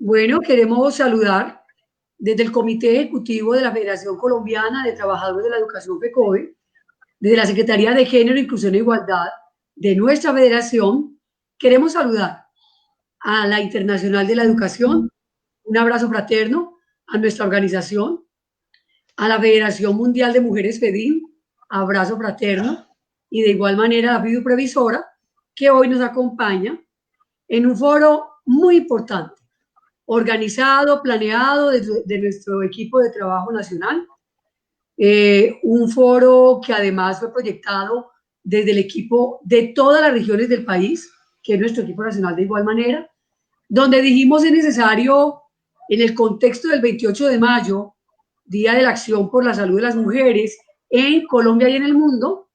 Bueno, queremos saludar desde el Comité Ejecutivo de la Federación Colombiana de Trabajadores de la Educación FECODE, desde la Secretaría de Género, Inclusión e Igualdad de nuestra federación, queremos saludar a la Internacional de la Educación, un abrazo fraterno a nuestra organización, a la Federación Mundial de Mujeres FEDIM, abrazo fraterno, y de igual manera a la FIDU Previsora, que hoy nos acompaña en un foro muy importante, organizado, planeado de nuestro equipo de trabajo nacional, un foro que además fue proyectado desde el equipo de todas las regiones del país, que es nuestro equipo nacional de igual manera, donde dijimos es necesario, en el contexto del 28 de mayo, Día de la Acción por la Salud de las Mujeres en Colombia y en el mundo,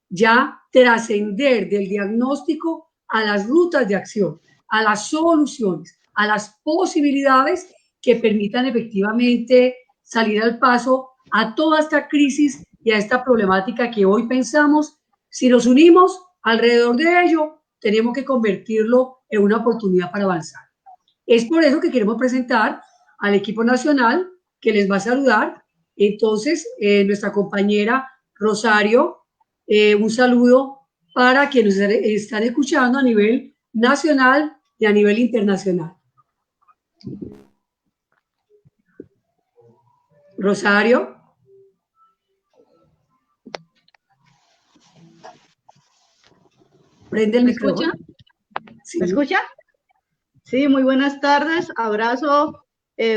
ya trascender del diagnóstico a las rutas de acción, a las soluciones, a las posibilidades que permitan efectivamente salir al paso a toda esta crisis y a esta problemática que hoy pensamos. Si nos unimos alrededor de ello, tenemos que convertirlo en una oportunidad para avanzar. Es por eso que queremos presentar al equipo nacional que les va a saludar. Entonces, nuestra compañera Rosario, un saludo para quienes nos están escuchando a nivel nacional y a nivel internacional. Rosario. Prende el micrófono. Sí. ¿Me escucha? Sí, muy buenas tardes. Abrazo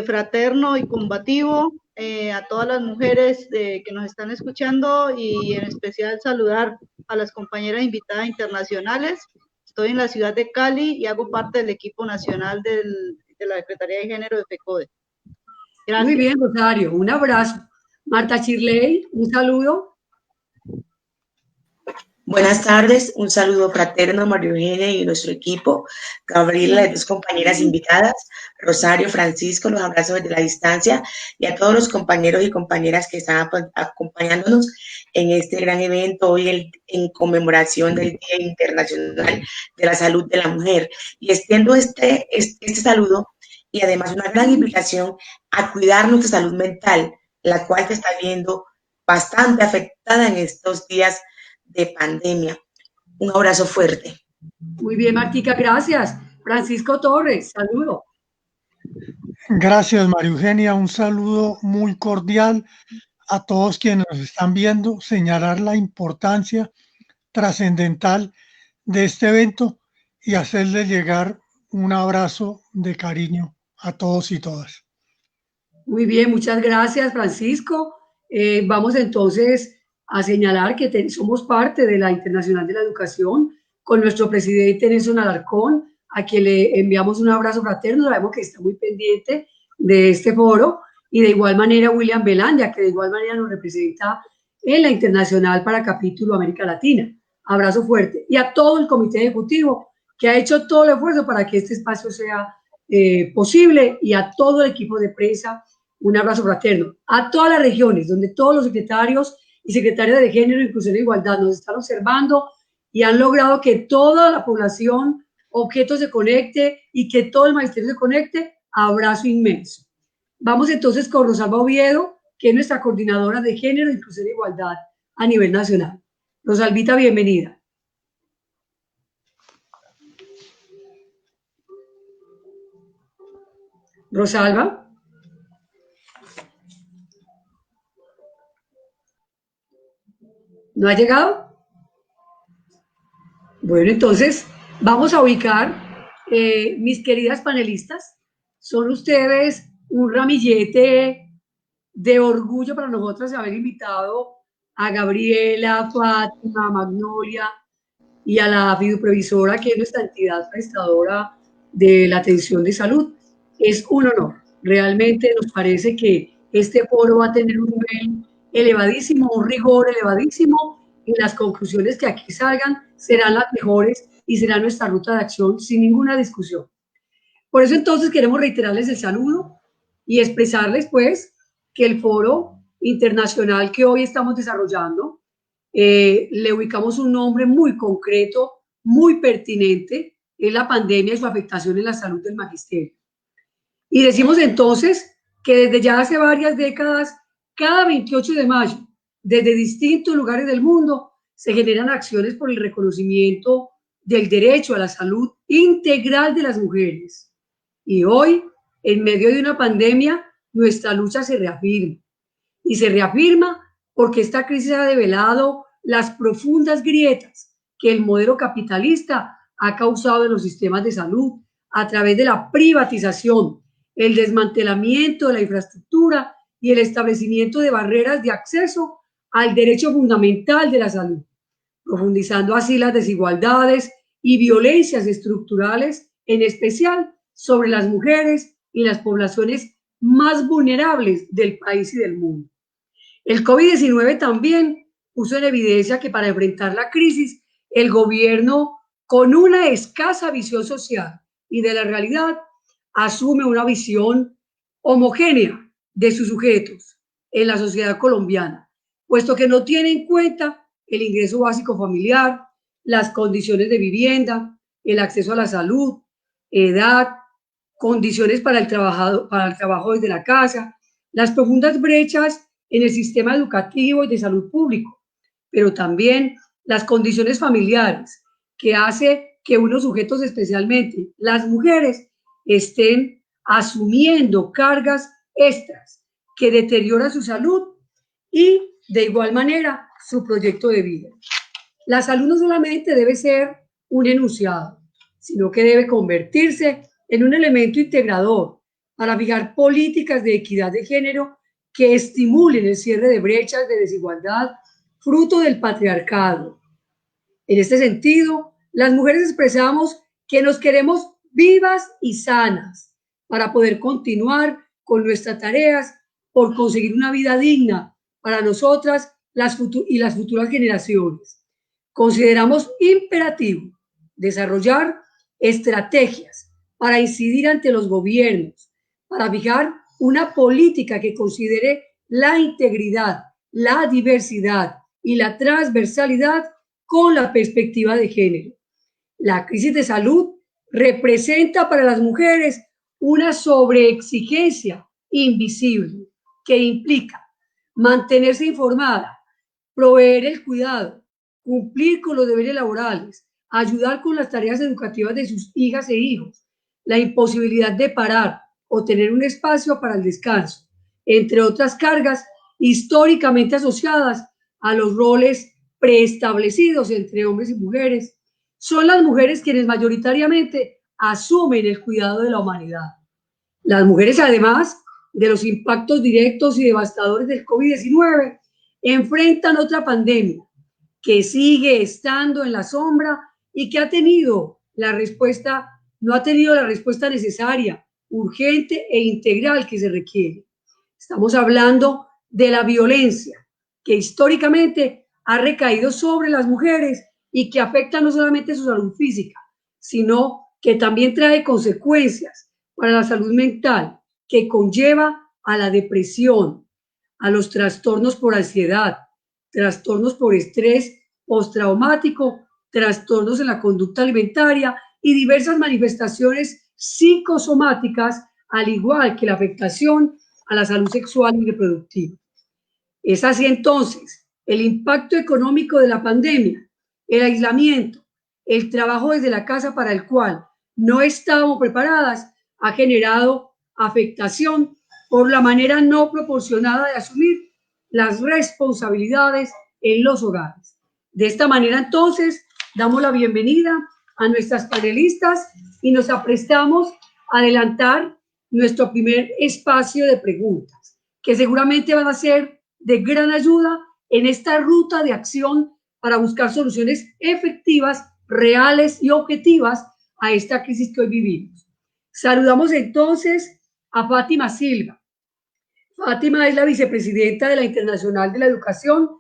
fraterno y combativo a todas las mujeres que nos están escuchando y en especial saludar a las compañeras invitadas internacionales. Estoy en la ciudad de Cali y hago parte del equipo nacional de la Secretaría de Género de FECODE. Gracias. Muy bien, Rosario. Un abrazo. Marta Chirley, un saludo. Buenas tardes, un saludo fraterno a María Eugenia y nuestro equipo, Gabriela, las dos compañeras invitadas, Rosario, Francisco, los abrazos desde la distancia y a todos los compañeros y compañeras que están acompañándonos en este gran evento hoy en conmemoración del Día Internacional de la Salud de la Mujer. Y extiendo este saludo y además una gran invitación a cuidar nuestra salud mental, la cual se está viendo bastante afectada en estos días de pandemia. Un abrazo fuerte. Muy bien, Martica, gracias. Francisco Torres, saludo. Gracias, María Eugenia. Un saludo muy cordial a todos quienes nos están viendo, señalar la importancia trascendental de este evento y hacerles llegar un abrazo de cariño a todos y todas. Muy bien, muchas gracias, Francisco. Vamos entonces a señalar que somos parte de la Internacional de la Educación con nuestro presidente Nelson Alarcón, a quien le enviamos un abrazo fraterno. Sabemos que está muy pendiente de este foro, y de igual manera William Belandia, que de igual manera nos representa en la Internacional para Capítulo América Latina. Abrazo fuerte. Y a todo el comité ejecutivo que ha hecho todo el esfuerzo para que este espacio sea posible, y a todo el equipo de prensa, un abrazo fraterno. A todas las regiones donde todos los secretarios y secretarias de Género, Inclusión e Igualdad nos están observando y han logrado que toda la población objeto se conecte y que todo el magisterio se conecte. Abrazo inmenso. Vamos entonces con Rosalba Oviedo, que es nuestra coordinadora de Género, Inclusión e Igualdad a nivel nacional. Rosalvita, bienvenida. Rosalba. ¿No ha llegado? Bueno, entonces vamos a ubicar, mis queridas panelistas, son ustedes un ramillete de orgullo para nosotros haber invitado a Gabriela, Fátima, Magnolia y a la FIDU Previsora, que es nuestra entidad prestadora de la atención de salud. Es un honor. Realmente nos parece que este foro va a tener un nivel elevadísimo, un rigor elevadísimo, y las conclusiones que aquí salgan serán las mejores y será nuestra ruta de acción sin ninguna discusión. Por eso entonces queremos reiterarles el saludo y expresarles pues que el foro internacional que hoy estamos desarrollando, le ubicamos un nombre muy concreto, muy pertinente, es la pandemia y su afectación en la salud del magisterio. Y decimos entonces que desde ya hace varias décadas, cada 28 de mayo, desde distintos lugares del mundo, se generan acciones por el reconocimiento del derecho a la salud integral de las mujeres. Y hoy, en medio de una pandemia, nuestra lucha se reafirma. Y se reafirma porque esta crisis ha develado las profundas grietas que el modelo capitalista ha causado en los sistemas de salud a través de la privatización, el desmantelamiento de la infraestructura y el establecimiento de barreras de acceso al derecho fundamental de la salud, profundizando así las desigualdades y violencias estructurales, en especial sobre las mujeres y las poblaciones más vulnerables del país y del mundo. El COVID-19 también puso en evidencia que para enfrentar la crisis, el gobierno, con una escasa visión social y de la realidad, asume una visión homogénea de sus sujetos en la sociedad colombiana, puesto que no tiene en cuenta el ingreso básico familiar, las condiciones de vivienda, el acceso a la salud, edad, condiciones para el trabajo desde la casa, las profundas brechas en el sistema educativo y de salud público, pero también las condiciones familiares que hace que unos sujetos, especialmente las mujeres, estén asumiendo cargas extras que deterioran su salud y de igual manera su proyecto de vida. La salud no solamente debe ser un enunciado, sino que debe convertirse en un elemento integrador para fijar políticas de equidad de género que estimulen el cierre de brechas de desigualdad fruto del patriarcado. En este sentido, las mujeres expresamos que nos queremos vivas y sanas para poder continuar con nuestras tareas por conseguir una vida digna para nosotras y las futuras generaciones. Consideramos imperativo desarrollar estrategias para incidir ante los gobiernos, para fijar una política que considere la integridad, la diversidad y la transversalidad con la perspectiva de género. La crisis de salud representa para las mujeres una sobreexigencia invisible que implica mantenerse informada, proveer el cuidado, cumplir con los deberes laborales, ayudar con las tareas educativas de sus hijas e hijos, la imposibilidad de parar o tener un espacio para el descanso, entre otras cargas históricamente asociadas a los roles preestablecidos entre hombres y mujeres. Son las mujeres quienes mayoritariamente asumen el cuidado de la humanidad. Las mujeres, además de los impactos directos y devastadores del COVID-19, enfrentan otra pandemia que sigue estando en la sombra y que no ha tenido la respuesta necesaria, urgente e integral que se requiere. Estamos hablando de la violencia que históricamente ha recaído sobre las mujeres y que afecta no solamente su salud física, sino que también trae consecuencias para la salud mental, que conlleva a la depresión, a los trastornos por ansiedad, trastornos por estrés postraumático, trastornos en la conducta alimentaria y diversas manifestaciones psicosomáticas, al igual que la afectación a la salud sexual y reproductiva. Es así entonces el impacto económico de la pandemia, el aislamiento, el trabajo desde la casa para el cual no estábamos preparadas, ha generado afectación por la manera no proporcionada de asumir las responsabilidades en los hogares. De esta manera, entonces, damos la bienvenida a nuestras panelistas y nos aprestamos a adelantar nuestro primer espacio de preguntas, que seguramente van a ser de gran ayuda en esta ruta de acción para buscar soluciones efectivas, reales y objetivas a esta crisis que hoy vivimos. Saludamos entonces a Fátima Silva. Fátima es la vicepresidenta de la Internacional de la Educación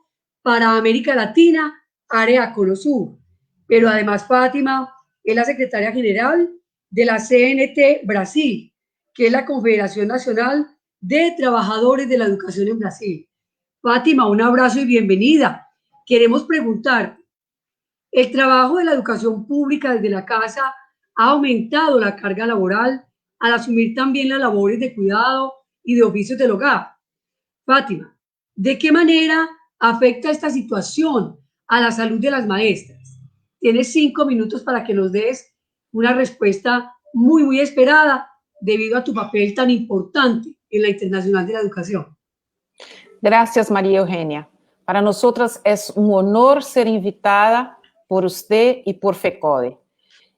para América Latina, Área Cono Sur. Pero además Fátima es la secretaria general de la CNT Brasil, que es la Confederación Nacional de Trabajadores de la Educación en Brasil. Fátima, un abrazo y bienvenida. Queremos preguntar, ¿el trabajo de la educación pública desde la casa ha aumentado la carga laboral al asumir también las labores de cuidado y de oficios del hogar. Fátima, ¿de qué manera afecta esta situación a la salud de las maestras? Tienes 5 minutos para que nos des una respuesta muy, muy esperada debido a tu papel tan importante en la Internacional de la Educación. Gracias, María Eugenia. Para nosotras es un honor ser invitada por usted y por FECODE.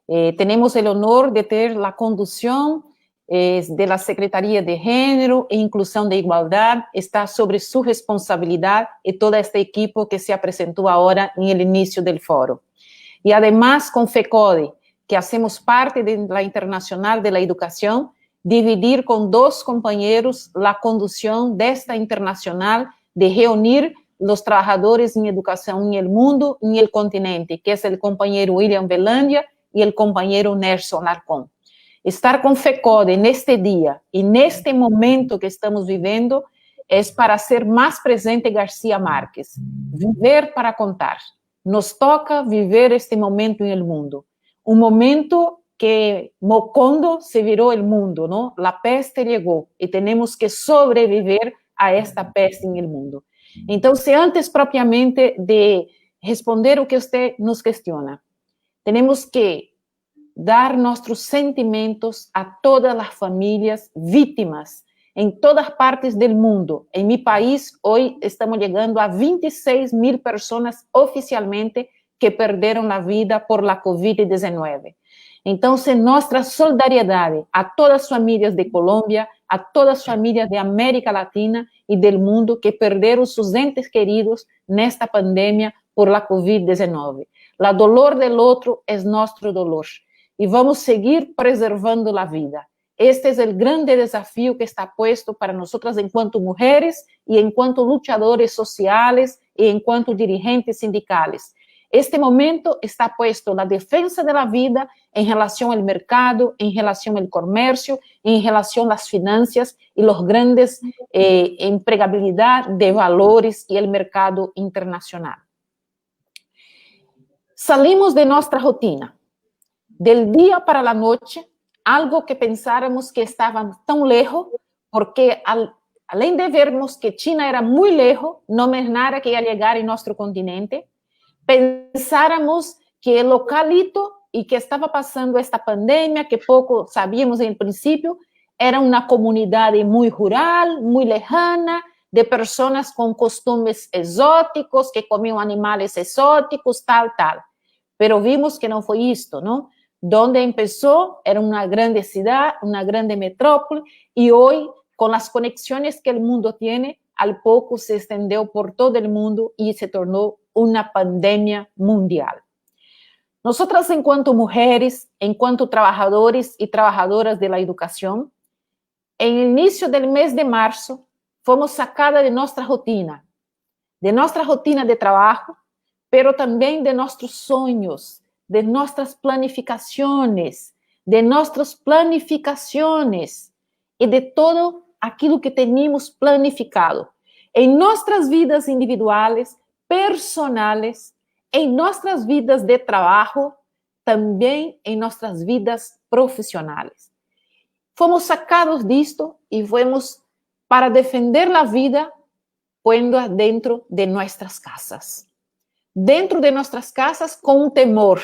Tenemos el honor de tener la conducción de la Secretaría de Género e Inclusión de Igualdad. Está sobre su responsabilidad y todo este equipo que se presentó ahora en el inicio del foro. Y además con FECODE, que hacemos parte de la Internacional de la Educación, dividir con 2 compañeros la conducción de esta internacional de reunir los trabajadores en educación en el mundo y en el continente, que es el compañero William Velandia y el compañero Nelson Alarcón. Estar con FECODE en este día, en este momento que estamos viviendo, es para hacer más presente García Márquez. Viver para contar. Nos toca vivir este momento en el mundo. Un momento que Mocondo se viró el mundo, ¿no? La peste llegó y tenemos que sobrevivir a esta peste en el mundo. Entonces, antes propiamente de responder o que usted nos cuestiona, tenemos que dar nuestros sentimientos a todas las familias víctimas en todas partes del mundo. En mi país, hoy estamos llegando a 26,000 personas oficialmente que perderon la vida por la COVID-19. Entonces, nuestra solidaridad a todas las familias de Colombia, a todas las familias de América Latina y del mundo que perderon sus entes queridos en esta pandemia por la COVID-19. La dolor del otro es nuestro dolor y vamos a seguir preservando la vida. Este es el grande desafío que está puesto para nosotras en cuanto mujeres y en cuanto luchadores sociales y en cuanto dirigentes sindicales. Este momento está puesto la defensa de la vida en relación al mercado, en relación al comercio, en relación a las finanzas y los grandes empleabilidad de valores y el mercado internacional. Salimos de nuestra rutina, del día para la noche, algo que pensáramos que estaba tan lejos, porque além de vermos que China era muy lejos, no me nada que iba a llegar en nuestro continente, pensáramos que el localito y que estaba pasando esta pandemia, que poco sabíamos en el principio, era una comunidad muy rural, muy lejana, de personas con costumbres exóticos, que comían animales exóticos, tal. Pero vimos que no fue esto, ¿no? Donde empezó era una grande ciudad, una grande metrópoli, y hoy, con las conexiones que el mundo tiene, al poco se extendió por todo el mundo y se tornó una pandemia mundial. Nosotras, en cuanto mujeres, en cuanto trabajadores y trabajadoras de la educación, en el inicio del mes de marzo, fomos sacadas de nuestra rutina de trabajo, pero también de nuestros sueños, de nuestras planificaciones y de todo aquilo que teníamos planificado en nuestras vidas individuales, personales, en nuestras vidas de trabajo, también en nuestras vidas profesionales. Fomos sacados de esto y fuimos para defender la vida, poniendo dentro de nuestras casas. Dentro de nuestras casas con un temor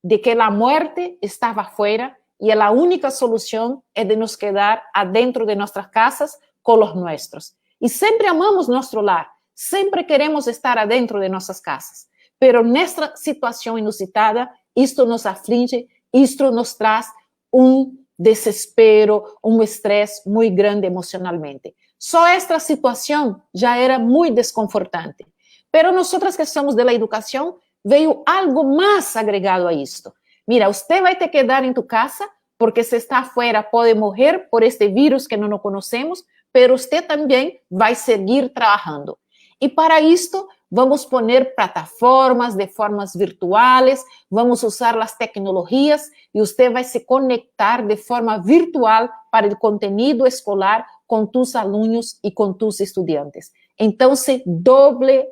de que la muerte estaba afuera y la única solución es de nos quedar adentro de nuestras casas con los nuestros. Y siempre amamos nuestro lar, siempre queremos estar adentro de nuestras casas, pero en esta situación inusitada, esto nos aflige, esto nos trae un desespero, un estrés muy grande emocionalmente. Só esta situación ya era muy desconfortante. Pero nosotras que somos de la educación, veio algo más agregado a esto. Mira, usted va a quedar en tu casa porque si está afuera puede morrer por este virus que no conocemos, pero usted también va a seguir trabajando. Y para esto vamos a poner plataformas de formas virtuales, vamos a usar las tecnologías y usted va a se conectar de forma virtual para el contenido escolar con tus alumnos y con tus estudiantes. Entonces, doble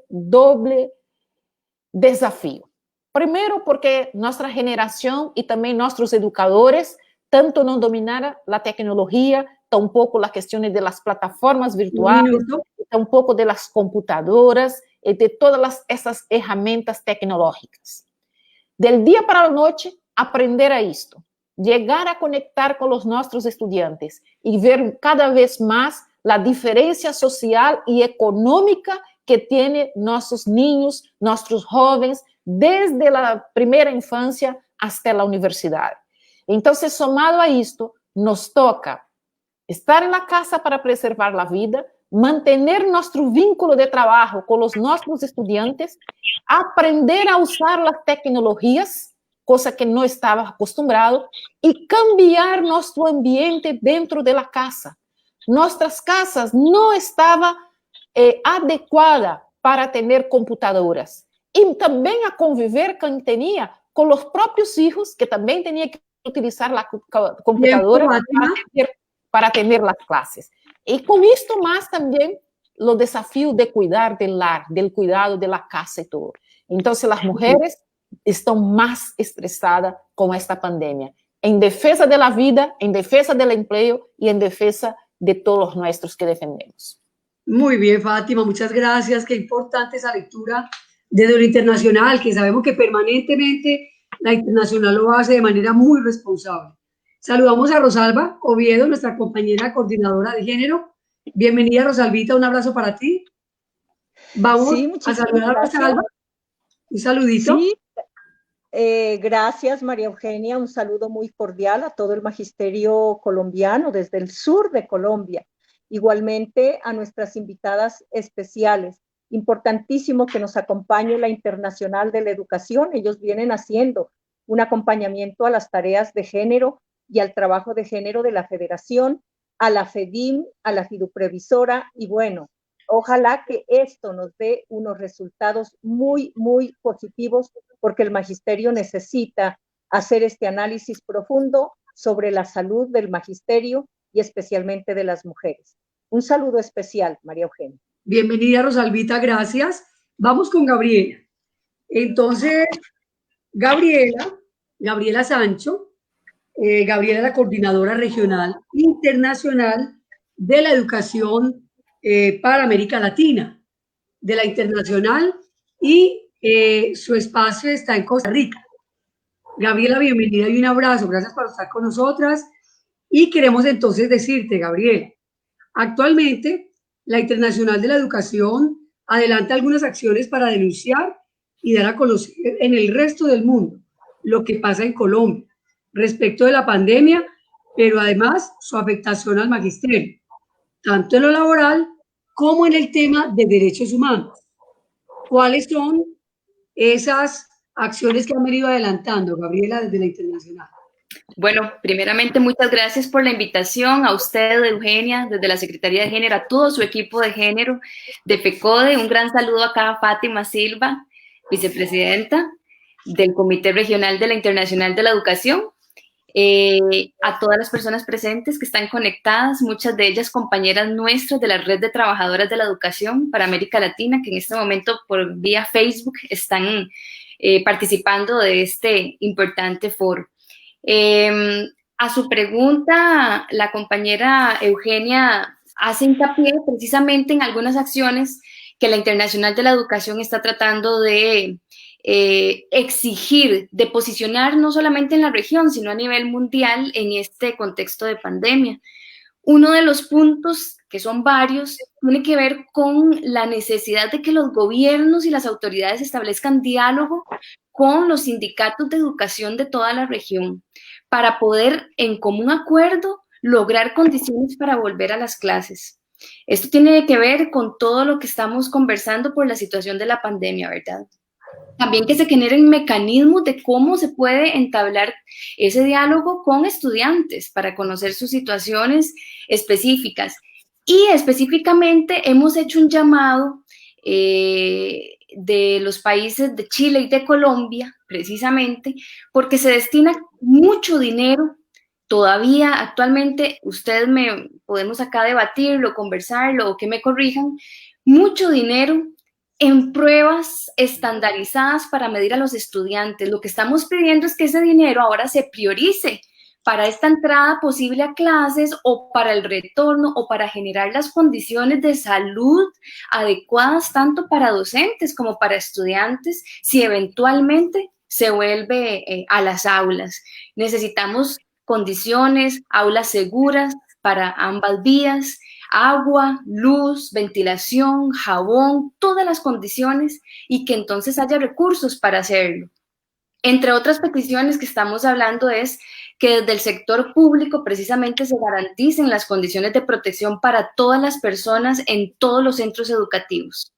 desafío. Primero, porque nuestra generación y también nuestros educadores tanto no dominara la tecnología, tampoco las cuestiones de las plataformas virtuales, tampoco de las computadoras y de todas esas herramientas tecnológicas. Del día para la noche, aprender a esto, llegar a conectar con los nuestros estudiantes y ver cada vez más la diferencia social y económica que tienen nuestros niños, nuestros jóvenes, desde la primera infancia hasta la universidad. Entonces, sumado a esto, nos toca estar en la casa para preservar la vida, mantener nuestro vínculo de trabajo con los nuestros estudiantes, aprender a usar las tecnologías, cosa que no estaba acostumbrado, y cambiar nuestro ambiente dentro de la casa. Nuestras casas no estaban adecuadas para tener computadoras. Y también a conviver quien tenía con los propios hijos, que también tenían que utilizar la computadora para tener las clases. Y con esto más también los desafíos de cuidar del lar, del cuidado de la casa y todo. Entonces las mujeres están más estresadas con esta pandemia, en defensa de la vida, en defensa del empleo y en defensa de todos los nuestros que defendemos. Muy bien, Fátima, muchas gracias. Qué importante esa lectura desde lo internacional, que sabemos que permanentemente la internacional lo hace de manera muy responsable. Saludamos a Rosalba Oviedo, nuestra compañera coordinadora de género. Bienvenida, Rosalvita, un abrazo para ti. Vamos a saludar a Rosalba. Un saludito. Sí, gracias, María Eugenia. Un saludo muy cordial a todo el magisterio colombiano desde el sur de Colombia. Igualmente a nuestras invitadas especiales. Importantísimo que nos acompañe la Internacional de la Educación. Ellos vienen haciendo un acompañamiento a las tareas de género y al trabajo de género de la Federación, a la FEDIM, a la Fiduprevisora, y bueno, ojalá que esto nos dé unos resultados muy, muy positivos, porque el magisterio necesita hacer este análisis profundo sobre la salud del magisterio y especialmente de las mujeres. Un saludo especial, María Eugenia. Bienvenida, Rosalvita, gracias. Vamos con Gabriela. Entonces, Gabriela Sancho, Gabriela es la coordinadora regional internacional de la educación para América Latina, de la internacional, y su espacio está en Costa Rica. Gabriela, bienvenida y un abrazo. Gracias por estar con nosotras. Y queremos entonces decirte, Gabriela, actualmente la Internacional de la Educación adelanta algunas acciones para denunciar y dar a conocer en el resto del mundo lo que pasa en Colombia respecto de la pandemia, pero además su afectación al magisterio, tanto en lo laboral como en el tema de derechos humanos. ¿Cuáles son esas acciones que han venido adelantando, Gabriela, desde la Internacional? Bueno, primeramente, muchas gracias por la invitación, a usted, Eugenia, desde la Secretaría de Género, a todo su equipo de género de FECODE. Un gran saludo acá a Fátima Silva, vicepresidenta del Comité Regional de la Internacional de la Educación, a todas las personas presentes que están conectadas, muchas de ellas compañeras nuestras de la Red de Trabajadoras de la Educación para América Latina, que en este momento por vía Facebook están participando de este importante foro. A su pregunta, la compañera Eugenia hace hincapié precisamente en algunas acciones que la Internacional de la Educación está tratando de exigir, de posicionar no solamente en la región, sino a nivel mundial en este contexto de pandemia. Uno de los puntos, que son varios, tiene que ver con la necesidad de que los gobiernos y las autoridades establezcan diálogo con los sindicatos de educación de toda la región para poder, en común acuerdo, lograr condiciones para volver a las clases. Esto tiene que ver con todo lo que estamos conversando por la situación de la pandemia, ¿verdad? También que se generen mecanismos de cómo se puede entablar ese diálogo con estudiantes para conocer sus situaciones específicas. Y específicamente hemos hecho un llamado de los países de Chile y de Colombia, precisamente, porque se destina mucho dinero. Todavía actualmente, podemos acá debatirlo, conversarlo o que me corrijan, mucho dinero en pruebas estandarizadas para medir a los estudiantes. Lo que estamos pidiendo es que ese dinero ahora se priorice para esta entrada posible a clases o para el retorno o para generar las condiciones de salud adecuadas tanto para docentes como para estudiantes si eventualmente se vuelve a las aulas. Necesitamos condiciones, aulas seguras para ambas vías, agua, luz, ventilación, jabón, todas las condiciones y que entonces haya recursos para hacerlo. Entre otras peticiones que estamos hablando es que desde el sector público precisamente se garanticen las condiciones de protección para todas las personas en todos los centros educativos.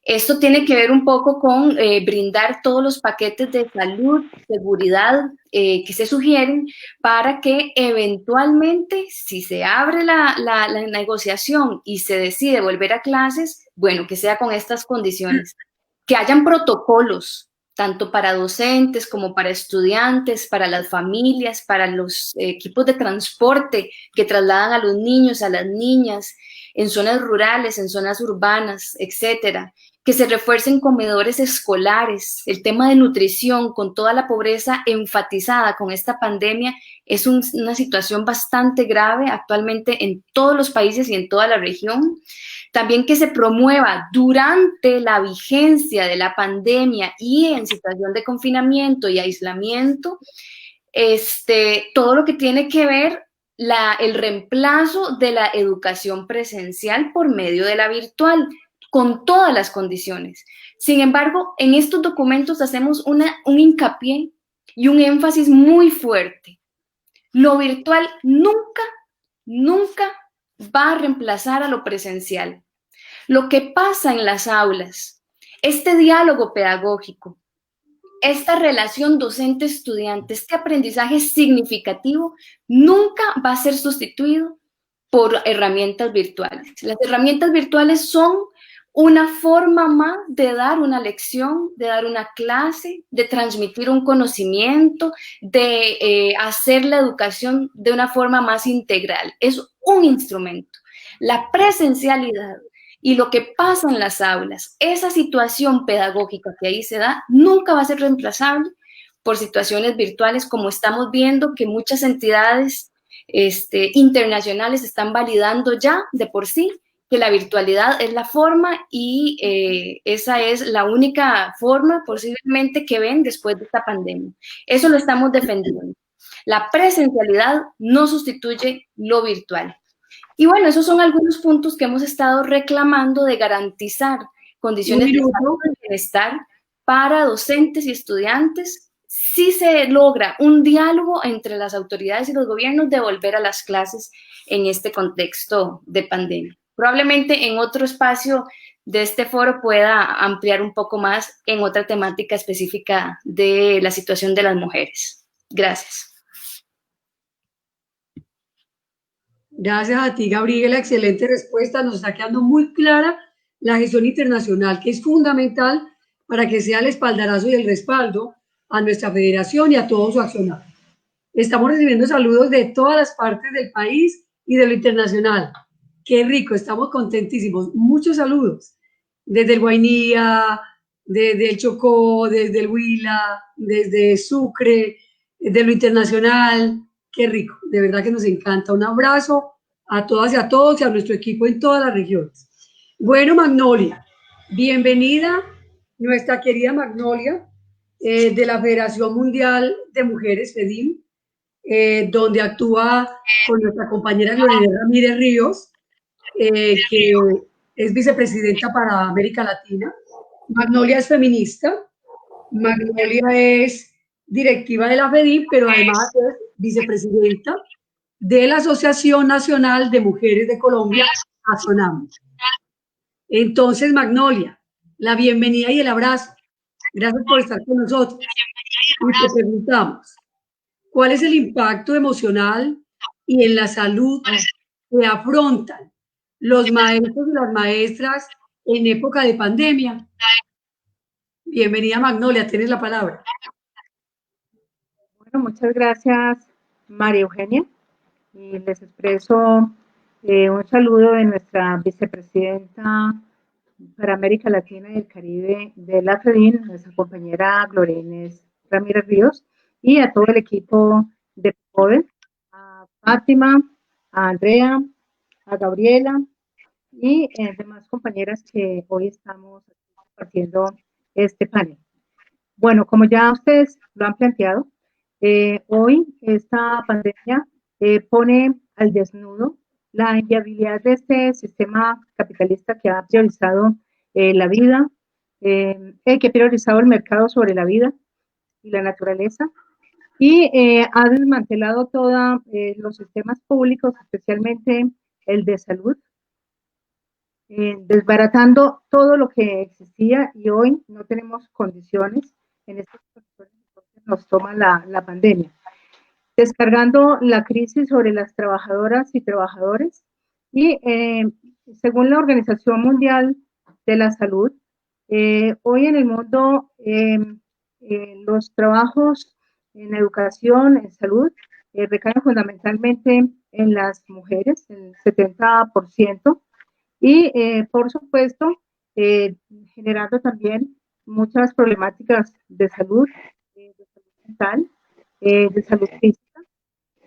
Esto tiene que ver un poco con brindar todos los paquetes de salud, seguridad que se sugieren para que eventualmente, si se abre la negociación y se decide volver a clases, bueno, que sea con estas condiciones. Que hayan protocolos, tanto para docentes como para estudiantes, para las familias, para los equipos de transporte que trasladan a los niños, a las niñas, en zonas rurales, en zonas urbanas, etcétera. Que se refuercen comedores escolares. El tema de nutrición, con toda la pobreza enfatizada con esta pandemia, es una situación bastante grave actualmente en todos los países y en toda la región. También que se promueva durante la vigencia de la pandemia y en situación de confinamiento y aislamiento, todo lo que tiene que ver el reemplazo de la educación presencial por medio de la virtual, con todas las condiciones. Sin embargo, en estos documentos hacemos un hincapié y un énfasis muy fuerte. Lo virtual nunca va a reemplazar a lo presencial. Lo que pasa en las aulas, este diálogo pedagógico, esta relación docente-estudiante, este aprendizaje significativo, nunca va a ser sustituido por herramientas virtuales. Las herramientas virtuales son una forma más de dar una lección, de dar una clase, de transmitir un conocimiento, de hacer la educación de una forma más integral. Es un instrumento. La presencialidad y lo que pasa en las aulas, esa situación pedagógica que ahí se da, nunca va a ser reemplazable por situaciones virtuales, como estamos viendo que muchas entidades internacionales están validando ya de por sí que la virtualidad es la forma y esa es la única forma posiblemente que ven después de esta pandemia. Eso lo estamos defendiendo. La presencialidad no sustituye lo virtual. Y bueno, esos son algunos puntos que hemos estado reclamando de garantizar condiciones de salud y bienestar para docentes y estudiantes si se logra un diálogo entre las autoridades y los gobiernos de volver a las clases en este contexto de pandemia. Probablemente en otro espacio de este foro pueda ampliar un poco más en otra temática específica de la situación de las mujeres. Gracias. Gracias a ti, Gabriela, excelente respuesta. Nos está quedando muy clara la gestión internacional, que es fundamental para que sea el espaldarazo y el respaldo a nuestra federación y a todo su accionar. Estamos recibiendo saludos de todas las partes del país y de lo internacional. Qué rico, estamos contentísimos. Muchos saludos desde el Guainía, desde el Chocó, desde el Huila, desde Sucre, de lo internacional. Qué rico, de verdad que nos encanta. Un abrazo a todas y a todos y a nuestro equipo en todas las regiones. Bueno, Magnolia, bienvenida, nuestra querida Magnolia, de la Federación Mundial de Mujeres, FEDIM, donde actúa con nuestra compañera Gloria Ramírez Ríos, que es vicepresidenta para América Latina. Magnolia es feminista, Magnolia es directiva de la FEDIM, pero además es vicepresidenta de la Asociación Nacional de Mujeres de Colombia, ASONAM. Entonces, Magnolia, la bienvenida y el abrazo. Gracias por estar con nosotros. Y te preguntamos, ¿cuál es el impacto emocional y en la salud que afrontan los maestros y las maestras en época de pandemia? Bienvenida, Magnolia, tienes la palabra. Bueno, muchas gracias, María Eugenia. Y les expreso un saludo de nuestra vicepresidenta para América Latina y el Caribe de la FEDIM, nuestra compañera Gloria Inés Ramírez Ríos, y a todo el equipo de FECODE, Fátima, a Andrea, a Gabriela y demás compañeras que hoy estamos compartiendo este panel. Bueno, como ya ustedes lo han planteado, hoy esta pandemia pone al desnudo la inviabilidad de este sistema capitalista que ha priorizado la vida, que ha priorizado el mercado sobre la vida y la naturaleza, y ha desmantelado todos los sistemas públicos, especialmente el de salud, desbaratando todo lo que existía, y hoy no tenemos condiciones. En estas condiciones nos toma la pandemia, descargando la crisis sobre las trabajadoras y trabajadores. Y según la Organización Mundial de la Salud, hoy en el mundo los trabajos en educación, en salud, recaen fundamentalmente en las mujeres, el 70%, y por supuesto generando también muchas problemáticas de salud mental, de salud física.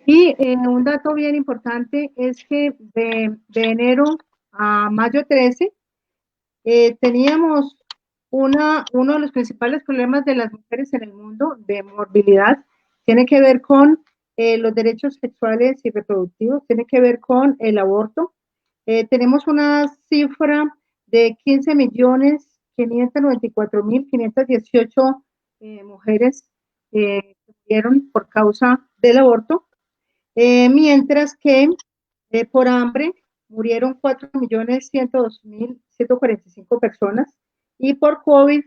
Y un dato bien importante es que de enero a mayo 13 teníamos uno de los principales problemas de las mujeres en el mundo de morbilidad, tiene que ver con los derechos sexuales y reproductivos, tiene que ver con el aborto. Tenemos una cifra de 15.594.518 mujeres que murieron por causa del aborto, mientras que por hambre murieron 4.102.145 personas, y por COVID,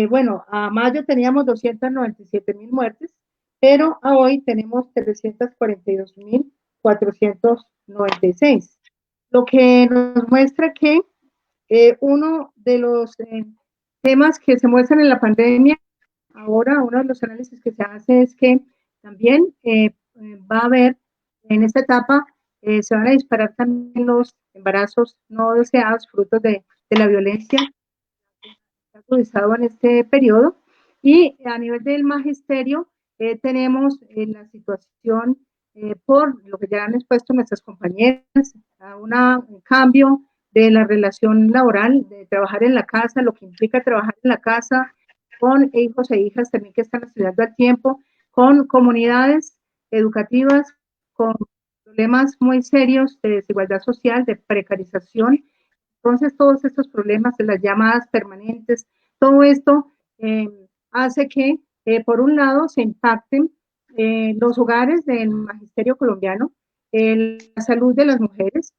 bueno, a mayo teníamos 297.000 muertes, pero a hoy tenemos 342.496, lo que nos muestra que uno de los temas que se muestran en la pandemia, ahora uno de los análisis que se hace es que también va a haber en esta etapa, se van a disparar también los embarazos no deseados, frutos de la violencia que se ha agudizado en este periodo. Y a nivel del magisterio tenemos la situación, por lo que ya han expuesto nuestras compañeras, a un cambio de la relación laboral, de trabajar en la casa, lo que implica trabajar en la casa con hijos e hijas también que están estudiando al tiempo, con comunidades educativas, con problemas muy serios de desigualdad social, de precarización. Entonces, todos estos problemas de las llamadas permanentes, todo esto hace que, por un lado, se impacten los hogares del magisterio colombiano, la salud de las mujeres,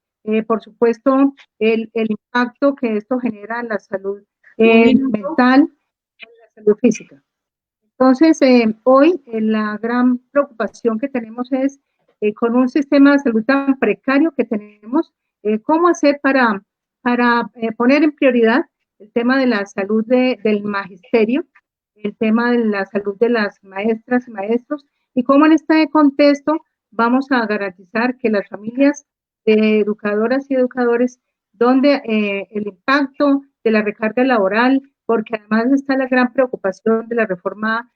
por supuesto, el impacto que esto genera en la salud mental y en la salud física. Entonces, hoy la gran preocupación que tenemos es, con un sistema de salud tan precario que tenemos, ¿cómo hacer para poner en prioridad el tema de la salud del magisterio, el tema de la salud de las maestras y maestros, y cómo en este contexto vamos a garantizar que las familias de educadoras y educadores, donde el impacto de la recarga laboral, porque además está la gran preocupación de la reforma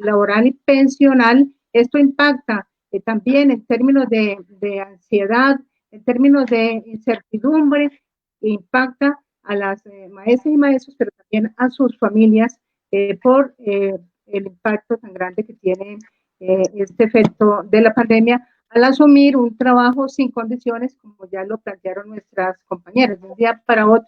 laboral y pensional, esto impacta también en términos de ansiedad, en términos de incertidumbre, impacta a las maestras y maestros, pero también a sus familias por el impacto tan grande que tiene este efecto de la pandemia al asumir un trabajo sin condiciones, como ya lo plantearon nuestras compañeras, de un día para otro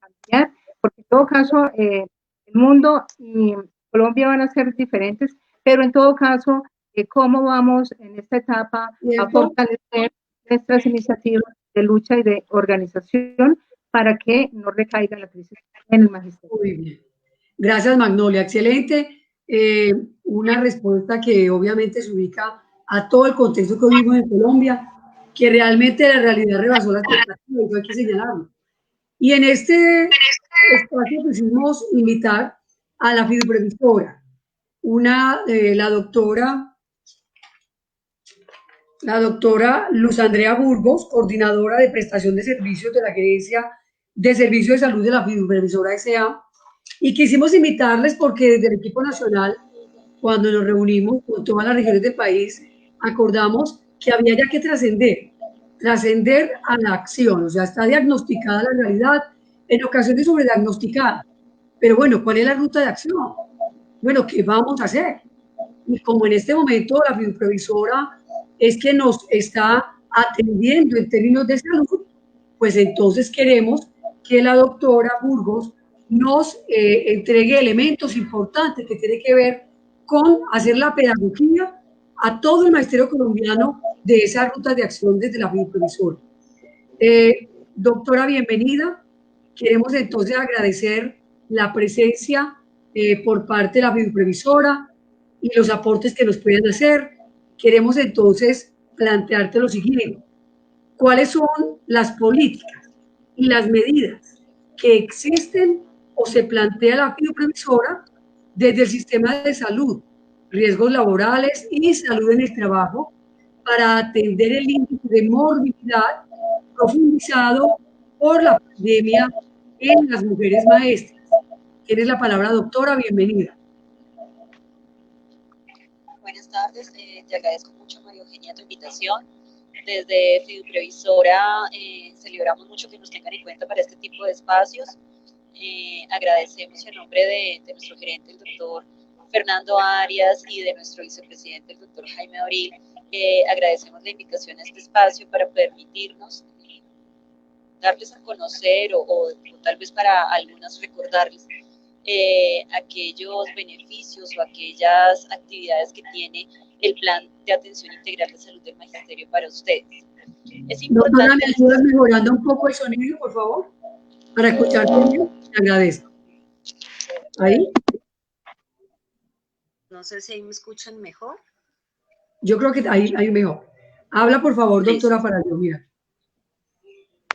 cambiar, porque en todo caso el mundo y Colombia van a ser diferentes, pero en todo caso, ¿cómo vamos en esta etapa a fortalecer nuestras iniciativas de lucha y de organización para que no recaiga la crisis en el magisterio? Muy bien. Gracias, Magnolia. Excelente. Una respuesta que obviamente se ubica a todo el contexto que vivimos en Colombia, que realmente la realidad rebasó las expectativas, eso hay que señalarlo. Y en este espacio quisimos invitar a la fiduprevisora, la doctora Luz Andrea Burgos, coordinadora de prestación de servicios de la Gerencia de Servicios de Salud de la Fiduprevisora S.A., y quisimos invitarles porque desde el equipo nacional, cuando nos reunimos con todas las regiones del país, acordamos que había ya que trascender a la acción, o sea, está diagnosticada la realidad, en ocasiones sobrediagnosticada, pero bueno, ¿cuál es la ruta de acción? Bueno, ¿qué vamos a hacer? Y como en este momento la fiduprevisora es que nos está atendiendo en términos de salud, pues entonces queremos que la doctora Burgos nos entregue elementos importantes que tienen que ver con hacer la pedagogía a todo el magisterio colombiano de esa ruta de acción desde la fiduprevisora. Doctora, bienvenida. Queremos entonces agradecer la presencia por parte de la fiduprevisora y los aportes que nos puedan hacer. Queremos entonces plantearte lo siguiente. ¿Cuáles son las políticas y las medidas que existen o se plantea la fiduprevisora desde el sistema de salud, riesgos laborales y salud en el trabajo para atender el índice de morbilidad profundizado por la pandemia en las mujeres maestras? Tienes la palabra, doctora, bienvenida. Buenas tardes, te agradezco mucho, María Eugenia, tu invitación. Desde fiduprevisora celebramos mucho que nos tengan en cuenta para este tipo de espacios. Agradecemos en nombre de nuestro gerente, el doctor Fernando Arias, y de nuestro vicepresidente, el doctor Jaime Abril. Agradecemos la invitación a este espacio para permitirnos darles a conocer o tal vez para algunas recordarles aquellos beneficios o aquellas actividades que tiene el Plan de Atención Integral de Salud del Magisterio para ustedes. Es importante... Doctora, ¿me ayudas mejorando un poco el sonido, por favor? Para escucharte bien, te agradezco. ¿Ahí? No sé si ahí me escuchan mejor. Yo creo que ahí mejor. Habla, por favor, doctora, para yo mirar.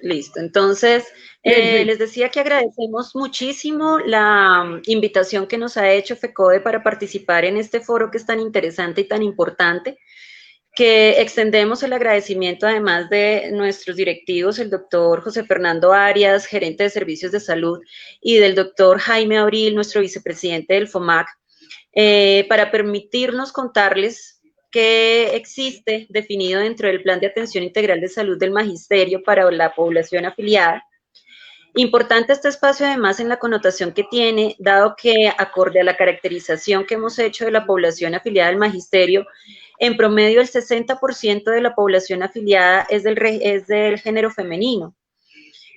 Listo, entonces les decía que agradecemos muchísimo la invitación que nos ha hecho FECODE para participar en este foro que es tan interesante y tan importante, que extendemos el agradecimiento además de nuestros directivos, el doctor José Fernando Arias, gerente de servicios de salud, y del doctor Jaime Abril, nuestro vicepresidente del FOMAC, para permitirnos contarles que existe definido dentro del Plan de Atención Integral de Salud del Magisterio para la población afiliada. Importante este espacio además en la connotación que tiene, dado que acorde a la caracterización que hemos hecho de la población afiliada al Magisterio, en promedio el 60% de la población afiliada es del género femenino.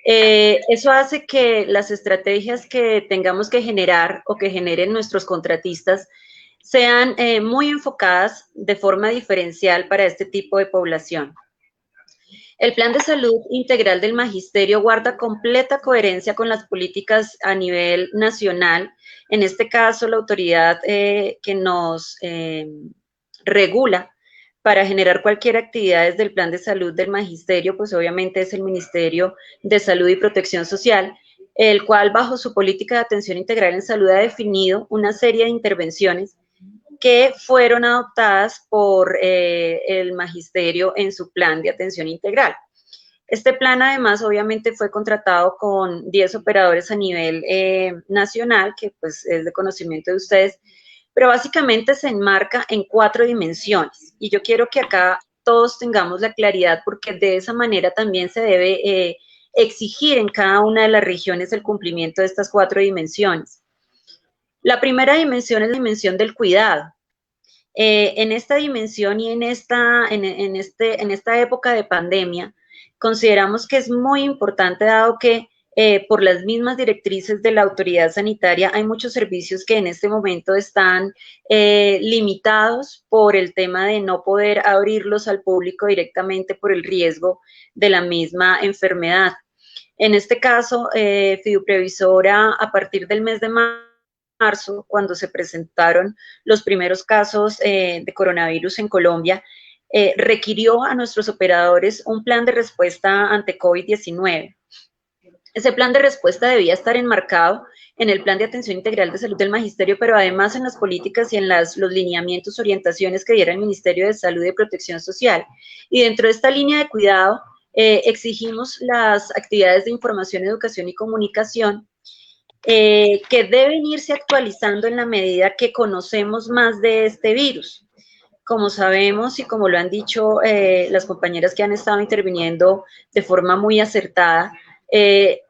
Eso hace que las estrategias que tengamos que generar o que generen nuestros contratistas sean muy enfocadas de forma diferencial para este tipo de población. El Plan de Salud Integral del Magisterio guarda completa coherencia con las políticas a nivel nacional. En este caso, la autoridad que nos regula para generar cualquier actividad desde el Plan de Salud del Magisterio, pues obviamente es el Ministerio de Salud y Protección Social, el cual bajo su política de atención integral en salud ha definido una serie de intervenciones que fueron adoptadas por el Magisterio en su plan de atención integral. Este plan además obviamente fue contratado con 10 operadores a nivel nacional, que pues es de conocimiento de ustedes, pero básicamente se enmarca en 4 dimensiones. Y yo quiero que acá todos tengamos la claridad, porque de esa manera también se debe exigir en cada una de las regiones el cumplimiento de estas 4 dimensiones. La primera dimensión es la dimensión del cuidado. En esta dimensión y en esta época de pandemia, consideramos que es muy importante, dado que por las mismas directrices de la autoridad sanitaria hay muchos servicios que en este momento están limitados por el tema de no poder abrirlos al público directamente por el riesgo de la misma enfermedad. En este caso, fiduprevisora, a partir del mes de marzo, cuando se presentaron los primeros casos de coronavirus en Colombia, requirió a nuestros operadores un plan de respuesta ante COVID-19. Ese plan de respuesta debía estar enmarcado en el Plan de Atención Integral de Salud del Magisterio, pero además en las políticas y en los lineamientos, orientaciones que diera el Ministerio de Salud y de Protección Social. Y dentro de esta línea de cuidado, exigimos las actividades de información, educación y comunicación, que deben irse actualizando en la medida que conocemos más de este virus. como sabemos y como lo han dicho las compañeras que han estado interviniendo de forma muy acertada,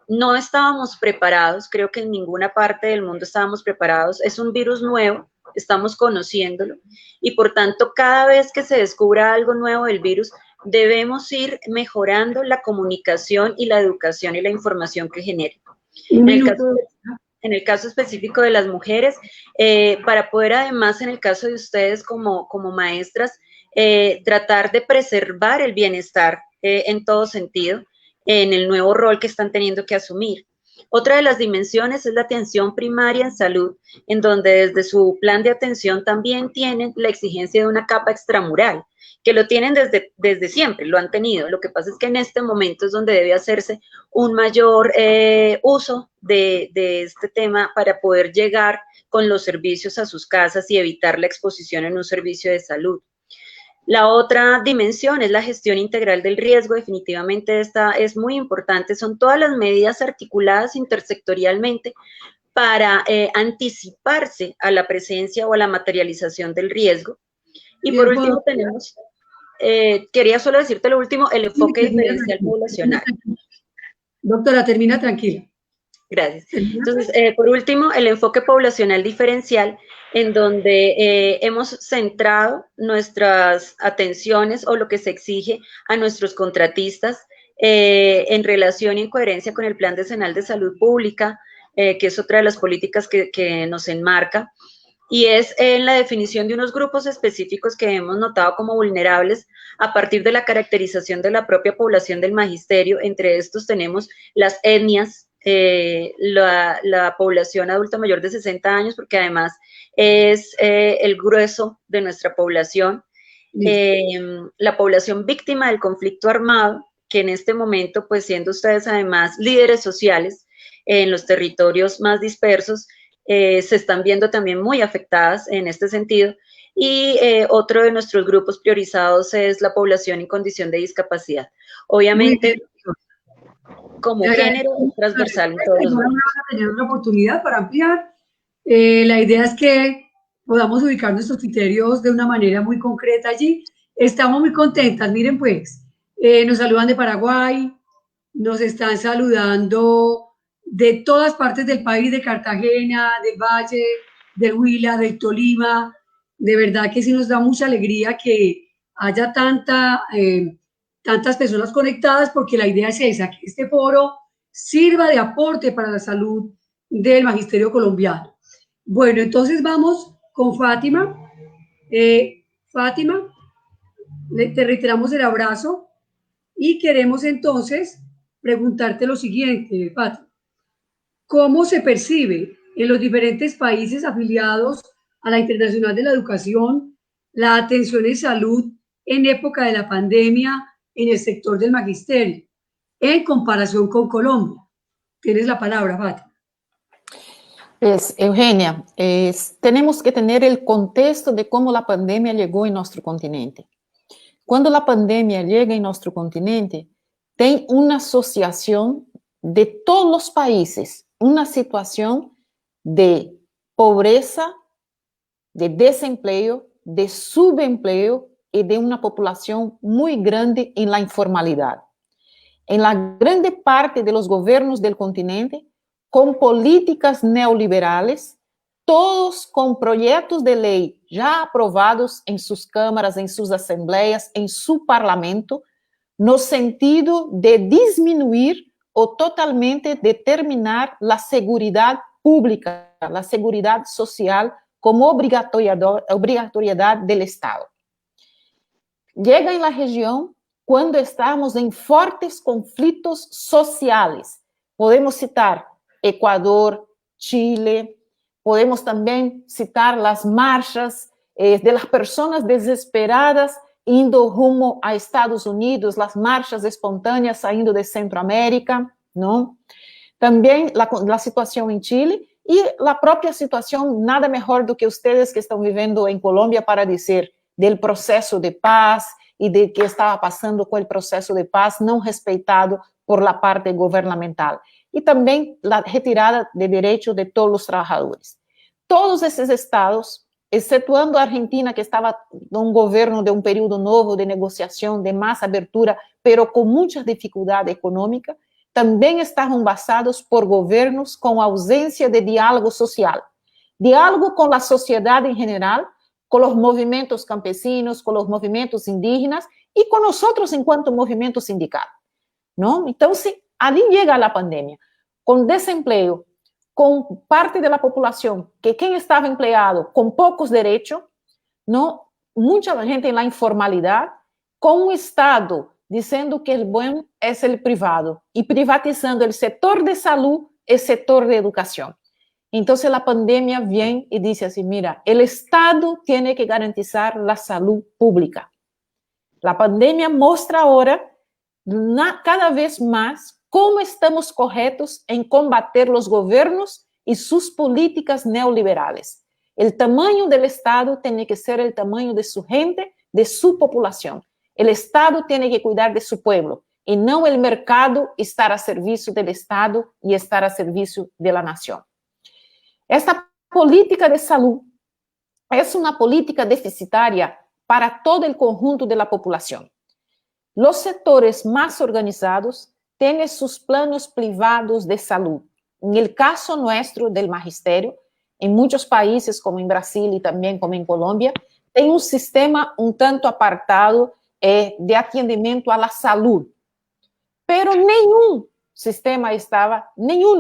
no estábamos preparados, creo que en ninguna parte del mundo estábamos preparados. Es un virus nuevo, estamos conociéndolo y por tanto cada vez que se descubra algo nuevo del virus, debemos ir mejorando la comunicación y la educación y la información que genere. En el caso específico de las mujeres, para poder además, en el caso de ustedes como maestras, tratar de preservar el bienestar en todo sentido, en el nuevo rol que están teniendo que asumir. Otra de las dimensiones es la atención primaria en salud, en donde desde su plan de atención también tienen la exigencia de una capa extramural, que lo tienen desde siempre, lo han tenido. Lo que pasa es que en este momento es donde debe hacerse un mayor uso de este tema para poder llegar con los servicios a sus casas y evitar la exposición en un servicio de salud. La otra dimensión es la gestión integral del riesgo. Definitivamente esta es muy importante. Son todas las medidas articuladas intersectorialmente para anticiparse a la presencia o a la materialización del riesgo. Y por último tenemos, quería solo decirte lo último, el enfoque diferencial poblacional. Doctora, termina tranquila. Gracias. Entonces, por último, el enfoque poblacional diferencial, en donde hemos centrado nuestras atenciones o lo que se exige a nuestros contratistas en relación y en coherencia con el Plan Decenal de Salud Pública, que es otra de las políticas que nos enmarca, y es en la definición de unos grupos específicos que hemos notado como vulnerables a partir de la caracterización de la propia población del magisterio. Entre estos tenemos las etnias, la población adulta mayor de 60 años, porque además es el grueso de nuestra población, la población víctima del conflicto armado, que en este momento, pues siendo ustedes además líderes sociales en los territorios más dispersos, se están viendo también muy afectadas en este sentido. Y otro de nuestros grupos priorizados es la población en condición de discapacidad. Obviamente, como género es transversal en todos los grupos. Vamos a tener una oportunidad para ampliar. La idea es que podamos ubicar nuestros criterios de una manera muy concreta allí. Estamos muy contentas. Miren pues, nos saludan de Paraguay, nos están saludando de todas partes del país, de Cartagena, del Valle, del Huila, del Tolima. De verdad que sí nos da mucha alegría que haya tantas personas conectadas, porque la idea es esa, que este foro sirva de aporte para la salud del magisterio colombiano. Bueno, entonces vamos con Fátima. Fátima, te reiteramos el abrazo y queremos entonces preguntarte lo siguiente, Fátima. ¿Cómo se percibe en los diferentes países afiliados a la Internacional de la Educación la atención en salud en época de la pandemia en el sector del magisterio, en comparación con Colombia? Tienes la palabra, Fátima. Pues, Eugenia, tenemos que tener el contexto de cómo la pandemia llegó en nuestro continente. Cuando la pandemia llega en nuestro continente, hay una asociación de todos los países, una situación de pobreza, de desempleo, de subempleo y de una población muy grande en la informalidad. En la grande parte de los gobiernos del continente, con políticas neoliberales, todos con proyectos de ley ya aprobados en sus cámaras, en sus asambleas, en su parlamento, no sentido de disminuir o totalmente determinar la seguridad pública, la seguridad social como obligatoriedad del Estado. Llega en la región cuando estamos en fuertes conflictos sociales. Podemos citar Ecuador, Chile, podemos también citar las marchas de las personas desesperadas indo rumo a Estados Unidos, las marchas espontâneas saindo de Centroamérica, ¿no? También la situación en Chile y la propia situación, nada mejor do que ustedes que están viviendo en Colombia para decir del proceso de paz y de que estaba pasando con el proceso de paz no respeitado por la parte gubernamental. Y también la retirada de derechos de todos los trabajadores. Todos esses estados excetuando a Argentina, que estava num governo de um período novo de negociação, de mais abertura, pero com muitas dificuldades econômicas, também estavam basados por governos com ausência de diálogo social. Diálogo com a sociedade em geral, com os movimentos campesinos, com os movimentos indígenas e com nós enquanto movimento sindical. Não? Então, ali chega a pandemia, com desemprego, com parte da população, que quem estava empregado com poucos direitos, não, muita gente na informalidade, com um Estado dizendo que o bom é o privado e privatizando o setor de saúde e o setor de educação. Então, a pandemia vem e diz assim, mira, o Estado tem que garantizar a saúde pública. A pandemia mostra agora, cada vez mais, como estamos corretos em combater os governos e suas políticas neoliberais. O tamanho do Estado tem que ser o tamanho de sua gente, de sua população. O Estado tem que cuidar de seu povo, e não o mercado estar a serviço do Estado e estar a serviço da nação. Esta política de saúde é uma política deficitária para todo o conjunto da população. Os setores mais organizados têm seus planos privados de saúde. No caso nosso do magistério, em muitos países, como em Brasil e também como em Colômbia, tem um sistema um tanto apartado de atendimento à saúde. Pero nenhum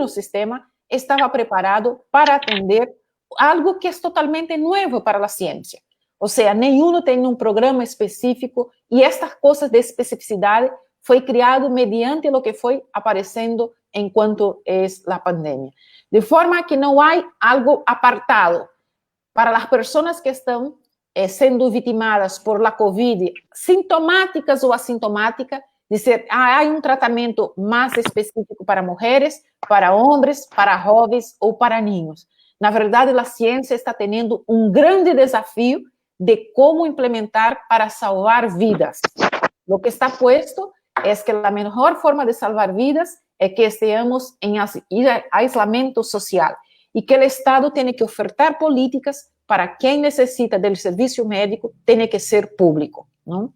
sistema estava preparado para atender algo que é totalmente novo para a ciência. Ou seja, nenhum tem um programa específico e estas coisas de especificidade foi criado mediante o que foi aparecendo enquanto é a pandemia. De forma que não há algo apartado para as pessoas que estão sendo vitimadas por la COVID, sintomáticas ou assintomáticas, dizer, há um tratamento mais específico para mulheres, para homens, para jovens ou para niños. Na verdade, a ciência está tendo um grande desafio de como implementar para salvar vidas. O que está puesto é que a melhor forma de salvar vidas é que estejamos em isolamento social e que o Estado tem que ofertar políticas para quem necessita do serviço médico, tem que ser público. Não?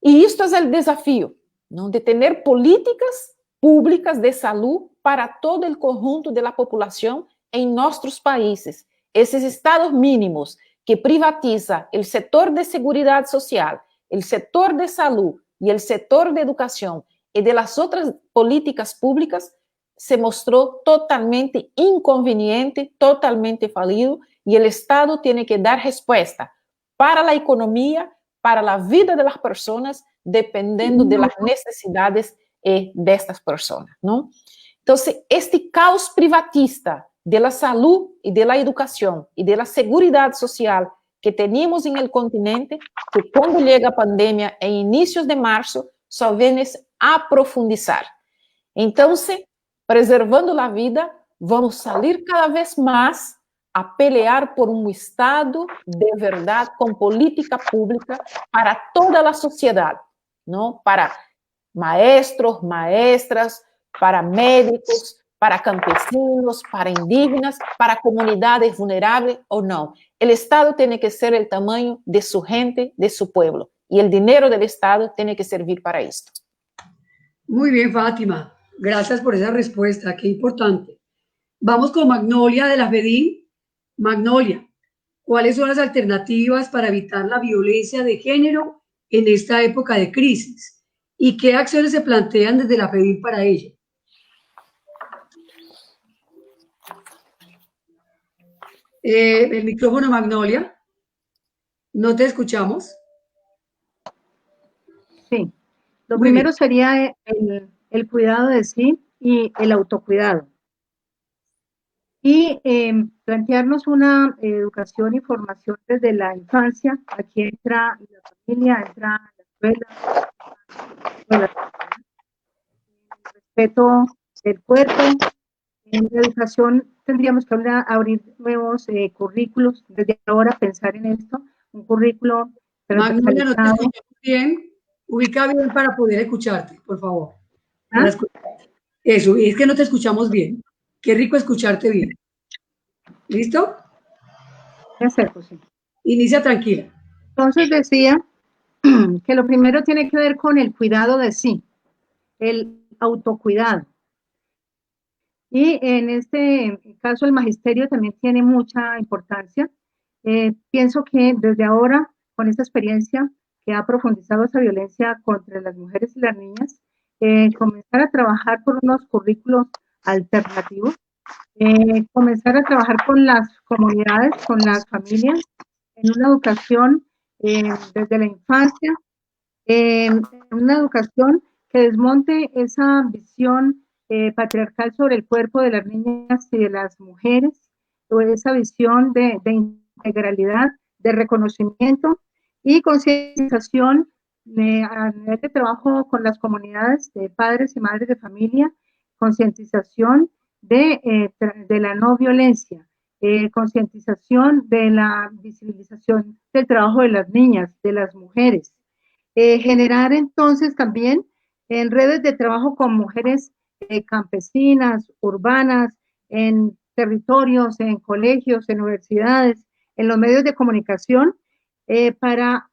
E isto é o desafio, não? De ter políticas públicas de saúde para todo o conjunto da população em nossos países. Esses estados mínimos que privatiza o setor de seguridade social, o setor de saúde e o setor de educação e de las outras políticas públicas, se mostrou totalmente inconveniente, totalmente falido, e o Estado tem que dar resposta para a economia, para a vida das pessoas, dependendo das necessidades destas pessoas, não? Então, este caos privatista da saúde e da educação e da seguridade social que tínhamos no continente, que quando chega a pandemia, em inícios de março, só vem a profundizar. Então, preservando a vida, vamos sair cada vez mais a pelear por um Estado de verdade, com política pública para toda a sociedade, não? Para maestros, maestras, para médicos, para campesinos, para indígenas, para comunidades vulneráveis ou não. O Estado tem que ser o tamanho de sua gente, de seu povo. E o dinheiro do Estado tem que servir para isto. Muy bien, Fátima. Gracias por esa respuesta, qué importante. Vamos con Magnolia de la FEDIN. Magnolia, ¿cuáles son las alternativas para evitar la violencia de género en esta época de crisis? ¿Y qué acciones se plantean desde la FEDIN para ello? El micrófono, Magnolia. No te escuchamos. Sí. Lo primero sería el cuidado de sí y el autocuidado. Y plantearnos una educación y formación desde la infancia. Aquí entra la familia, entra la escuela, el respeto del cuerpo. En la educación tendríamos que abrir nuevos currículos, desde ahora pensar en esto, un currículo. Magnolia, no te escucho bien. Ubica bien para poder escucharte, por favor. ¿Ah? Eso, es que no te escuchamos bien. Qué rico escucharte bien. ¿Listo? Me acerco, sí. Inicia tranquila. Entonces decía que lo primero tiene que ver con el cuidado de sí, el autocuidado. Y en este caso el magisterio también tiene mucha importancia. Pienso que desde ahora, con esta experiencia que ha profundizado esa violencia contra las mujeres y las niñas, comenzar a trabajar por unos currículos alternativos, comenzar a trabajar con las comunidades, con las familias, en una educación desde la infancia, una educación que desmonte esa visión patriarcal sobre el cuerpo de las niñas y de las mujeres, o esa visión de integralidad, de reconocimiento y concientización a nivel de trabajo con las comunidades de padres y madres de familia, concientización de la no violencia, concientización de la visibilización del trabajo de las niñas, de las mujeres. Generar entonces también en redes de trabajo con mujeres campesinas, urbanas, en territorios, en colegios, en universidades, en los medios de comunicación, para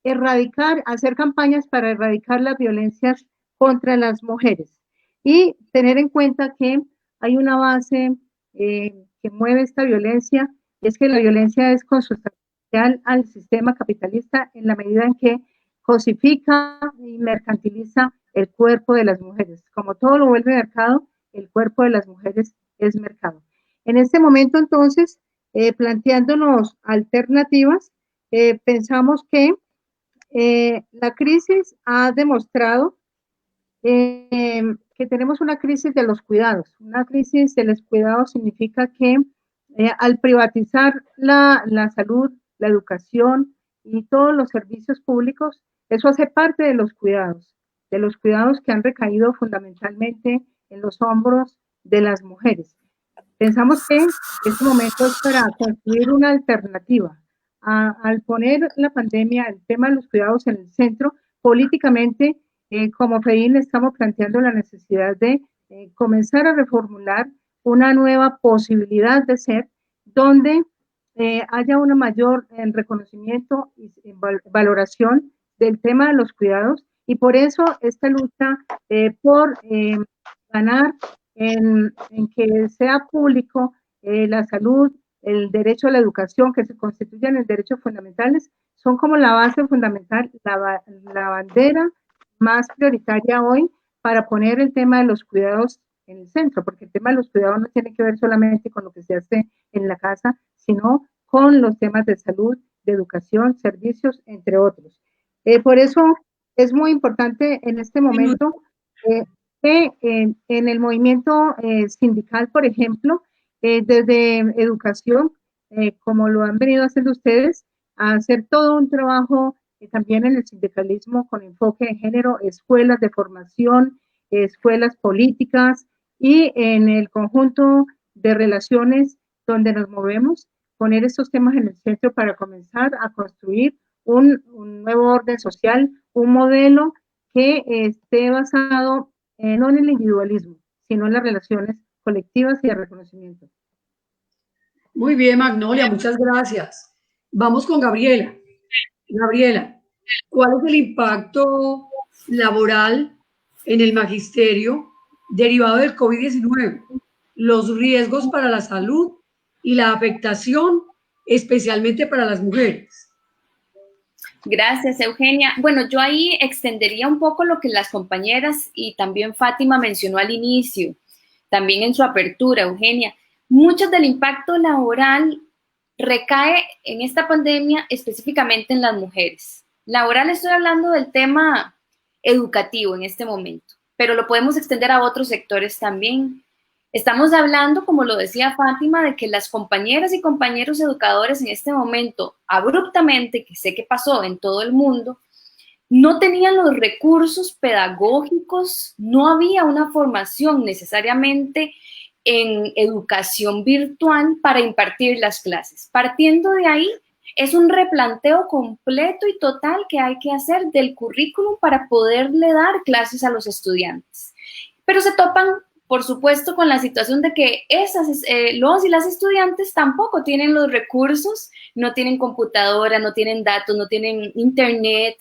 erradicar, hacer campañas para erradicar las violencias contra las mujeres. Y tener en cuenta que hay una base que mueve esta violencia, es que la violencia es consustancial al sistema capitalista en la medida en que cosifica y mercantiliza el cuerpo de las mujeres. Como todo lo vuelve mercado, el cuerpo de las mujeres es mercado. En este momento, entonces, planteándonos alternativas, pensamos que la crisis ha demostrado que tenemos una crisis de los cuidados. Una crisis de los cuidados significa que al privatizar la salud, la educación y todos los servicios públicos, eso hace parte de los cuidados que han recaído fundamentalmente en los hombros de las mujeres. Pensamos que este momento es para construir una alternativa. Al poner la pandemia, el tema de los cuidados en el centro, políticamente, como FEDIN estamos planteando la necesidad de comenzar a reformular una nueva posibilidad de ser donde haya un mayor reconocimiento y valoración del tema de los cuidados, y por eso esta lucha por ganar en que sea público la salud, el derecho a la educación, que se constituyan en derechos fundamentales, son como la base fundamental, la bandera más prioritaria hoy para poner el tema de los cuidados en el centro, porque el tema de los cuidados no tiene que ver solamente con lo que se hace en la casa, sino con los temas de salud, de educación, servicios, entre otros. Por eso es muy importante en este momento que en el movimiento sindical, por ejemplo, desde educación, como lo han venido haciendo ustedes, a hacer todo un trabajo también en el sindicalismo con enfoque de género, escuelas de formación, escuelas políticas y en el conjunto de relaciones donde nos movemos, poner estos temas en el centro para comenzar a construir un nuevo orden social, un modelo que esté basado no en el individualismo, sino en las relaciones colectivas y de reconocimiento. Muy bien, Magnolia, muchas gracias. Vamos con Gabriela. Gabriela, ¿cuál es el impacto laboral en el magisterio derivado del COVID-19? Los riesgos para la salud y la afectación, especialmente para las mujeres. Gracias, Eugenia. Bueno, yo ahí extendería un poco lo que las compañeras y también Fátima mencionó al inicio, también en su apertura, Eugenia. Mucho del impacto laboral recae en esta pandemia específicamente en las mujeres. Laboral, estoy hablando del tema educativo en este momento, pero lo podemos extender a otros sectores también. Estamos hablando, como lo decía Fátima, de que las compañeras y compañeros educadores en este momento, abruptamente, que sé que pasó en todo el mundo, no tenían los recursos pedagógicos, no había una formación necesariamente en educación virtual para impartir las clases. Partiendo de ahí, es un replanteo completo y total que hay que hacer del currículum para poderle dar clases a los estudiantes. Pero se topan por supuesto, con la situación de que los y las estudiantes tampoco tienen los recursos, no tienen computadora, no tienen datos, no tienen internet,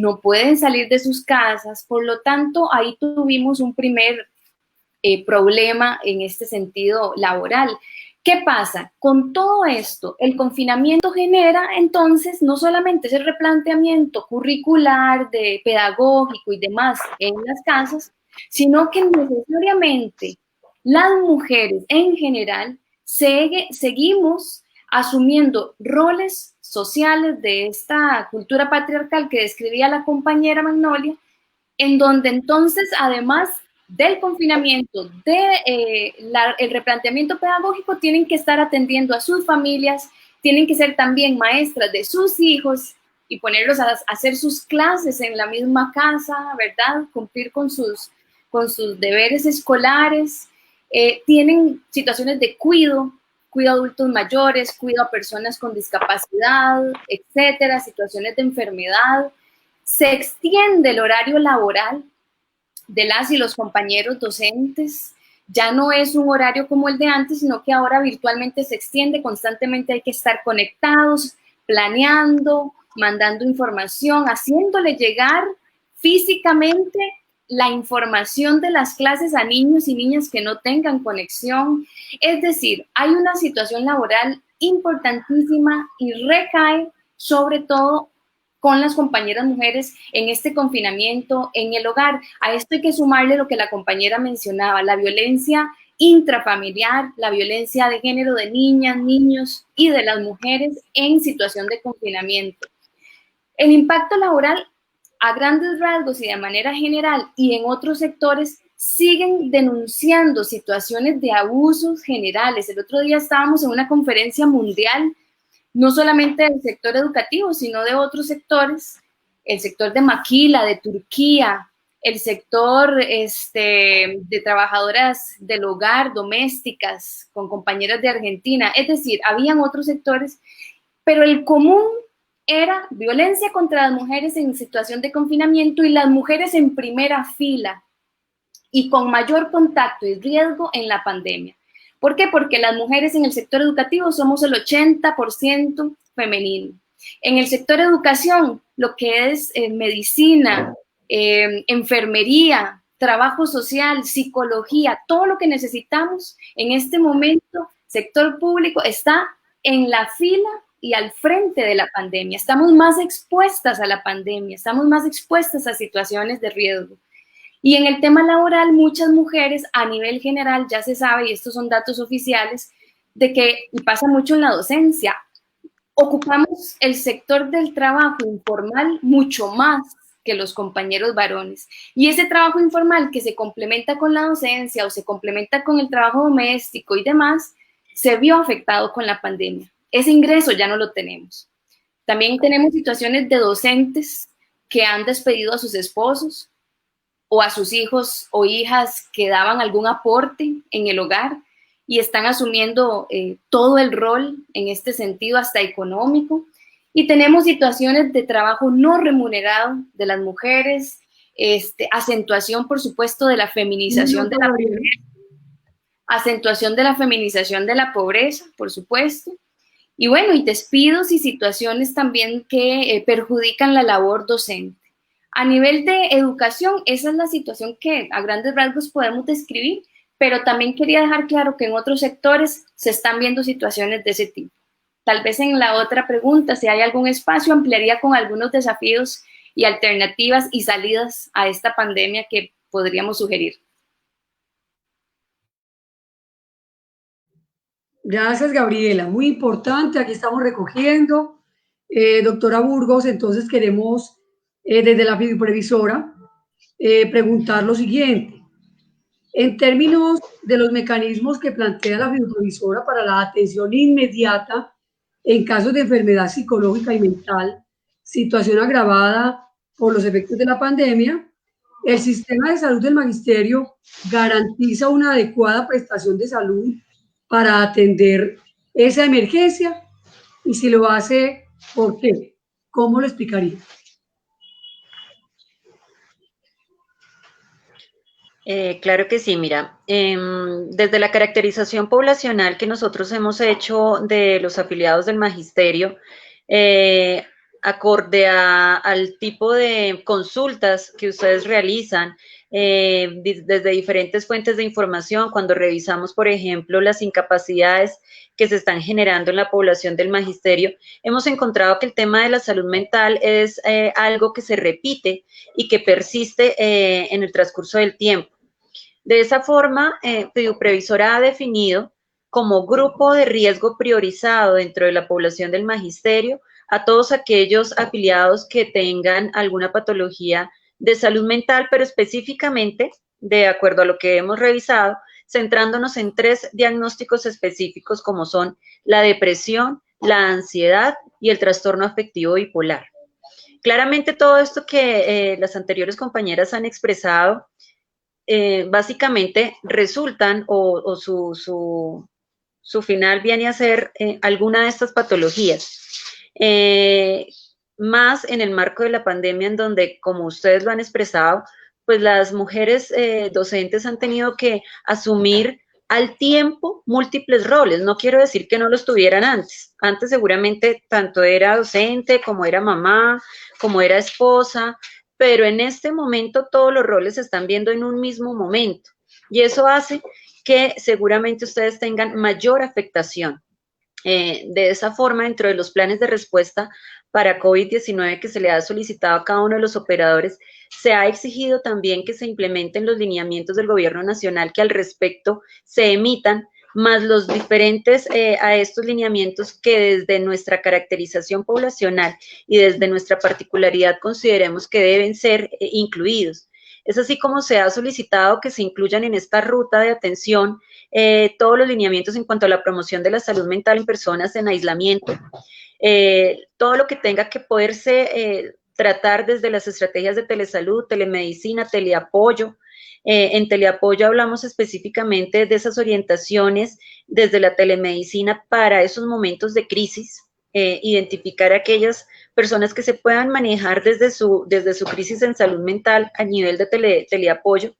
no pueden salir de sus casas. Por lo tanto, ahí tuvimos un primer problema en este sentido laboral. ¿Qué pasa? Con todo esto, el confinamiento genera entonces no solamente ese replanteamiento curricular, pedagógico y demás en las casas, sino que necesariamente las mujeres en general seguimos asumiendo roles sociales de esta cultura patriarcal que describía la compañera Magnolia, en donde entonces, además del confinamiento, el replanteamiento pedagógico, tienen que estar atendiendo a sus familias, tienen que ser también maestras de sus hijos y ponerlos a hacer sus clases en la misma casa, ¿verdad? Cumplir con sus deberes escolares. Tienen situaciones de cuido a adultos mayores, cuido a personas con discapacidad, etcétera, situaciones de enfermedad. Se extiende el horario laboral de las y los compañeros docentes. Ya no es un horario como el de antes, sino que ahora virtualmente se extiende, constantemente hay que estar conectados, planeando, mandando información, haciéndole llegar físicamente la información de las clases a niños y niñas que no tengan conexión. Es decir, hay una situación laboral importantísima y recae sobre todo con las compañeras mujeres en este confinamiento en el hogar. A esto hay que sumarle lo que la compañera mencionaba, la violencia intrafamiliar, la violencia de género de niñas, niños y de las mujeres en situación de confinamiento. El impacto laboral a grandes rasgos y de manera general y en otros sectores siguen denunciando situaciones de abusos generales. El otro día estábamos en una conferencia mundial, no solamente del sector educativo, sino de otros sectores, el sector de maquila, de Turquía, el sector de trabajadoras del hogar, domésticas, con compañeras de Argentina. Es decir, habían otros sectores, pero el común era violencia contra las mujeres en situación de confinamiento y las mujeres en primera fila y con mayor contacto y riesgo en la pandemia. ¿Por qué? Porque las mujeres en el sector educativo somos el 80% femenino. En el sector educación, lo que es medicina, enfermería, trabajo social, psicología, todo lo que necesitamos en este momento, sector público, está en la fila y al frente de la pandemia. Estamos más expuestas a la pandemia, estamos más expuestas a situaciones de riesgo. Y en el tema laboral, muchas mujeres a nivel general, ya se sabe, y estos son datos oficiales, de que, y pasa mucho en la docencia, ocupamos el sector del trabajo informal mucho más que los compañeros varones. Y ese trabajo informal que se complementa con la docencia o se complementa con el trabajo doméstico y demás, se vio afectado con la pandemia. Ese ingreso ya no lo tenemos. También tenemos situaciones de docentes que han despedido a sus esposos o a sus hijos o hijas que daban algún aporte en el hogar y están asumiendo todo el rol en este sentido, hasta económico. Y tenemos situaciones de trabajo no remunerado de las mujeres, acentuación, por supuesto, de la feminización de la pobreza, acentuación de la feminización de la pobreza, por supuesto. Y bueno, y despidos y situaciones también que perjudican la labor docente. A nivel de educación, esa es la situación que a grandes rasgos podemos describir, pero también quería dejar claro que en otros sectores se están viendo situaciones de ese tipo. Tal vez en la otra pregunta, si hay algún espacio, ampliaría con algunos desafíos y alternativas y salidas a esta pandemia que podríamos sugerir. Gracias, Gabriela. Muy importante, aquí estamos recogiendo. Doctora Burgos, entonces queremos, desde la videoprevisora, preguntar lo siguiente. En términos de los mecanismos que plantea la videoprevisora para la atención inmediata en casos de enfermedad psicológica y mental, situación agravada por los efectos de la pandemia, el sistema de salud del magisterio garantiza una adecuada prestación de salud para atender esa emergencia, y si lo hace, ¿por qué? ¿Cómo lo explicaría? Claro que sí, mira, desde la caracterización poblacional que nosotros hemos hecho de los afiliados del magisterio, acorde al tipo de consultas que ustedes realizan, desde diferentes fuentes de información, cuando revisamos, por ejemplo, las incapacidades que se están generando en la población del magisterio, hemos encontrado que el tema de la salud mental es algo que se repite y que persiste en el transcurso del tiempo. De esa forma, Previsora ha definido como grupo de riesgo priorizado dentro de la población del magisterio a todos aquellos afiliados que tengan alguna patología de salud mental, pero específicamente, de acuerdo a lo que hemos revisado, centrándonos en 3 diagnósticos específicos como son la depresión, la ansiedad y el trastorno afectivo bipolar. Claramente todo esto que las anteriores compañeras han expresado básicamente resultan o su final viene a ser alguna de estas patologías. Más en el marco de la pandemia, en donde, como ustedes lo han expresado, pues las mujeres docentes han tenido que asumir al tiempo múltiples roles. No quiero decir que no los tuvieran antes. Antes seguramente tanto era docente, como era mamá, como era esposa, pero en este momento todos los roles se están viendo en un mismo momento y eso hace que seguramente ustedes tengan mayor afectación. De esa forma, dentro de los planes de respuesta para COVID-19 que se le ha solicitado a cada uno de los operadores, se ha exigido también que se implementen los lineamientos del gobierno nacional que al respecto se emitan, más los diferentes a estos lineamientos que desde nuestra caracterización poblacional y desde nuestra particularidad consideremos que deben ser incluidos. Es así como se ha solicitado que se incluyan en esta ruta de atención todos los lineamientos en cuanto a la promoción de la salud mental en personas en aislamiento, todo lo que tenga que poderse tratar desde las estrategias de telesalud, telemedicina, teleapoyo. En teleapoyo hablamos específicamente de esas orientaciones desde la telemedicina para esos momentos de crisis, identificar a aquellas personas que se puedan manejar desde su crisis en salud mental a nivel de teleapoyo.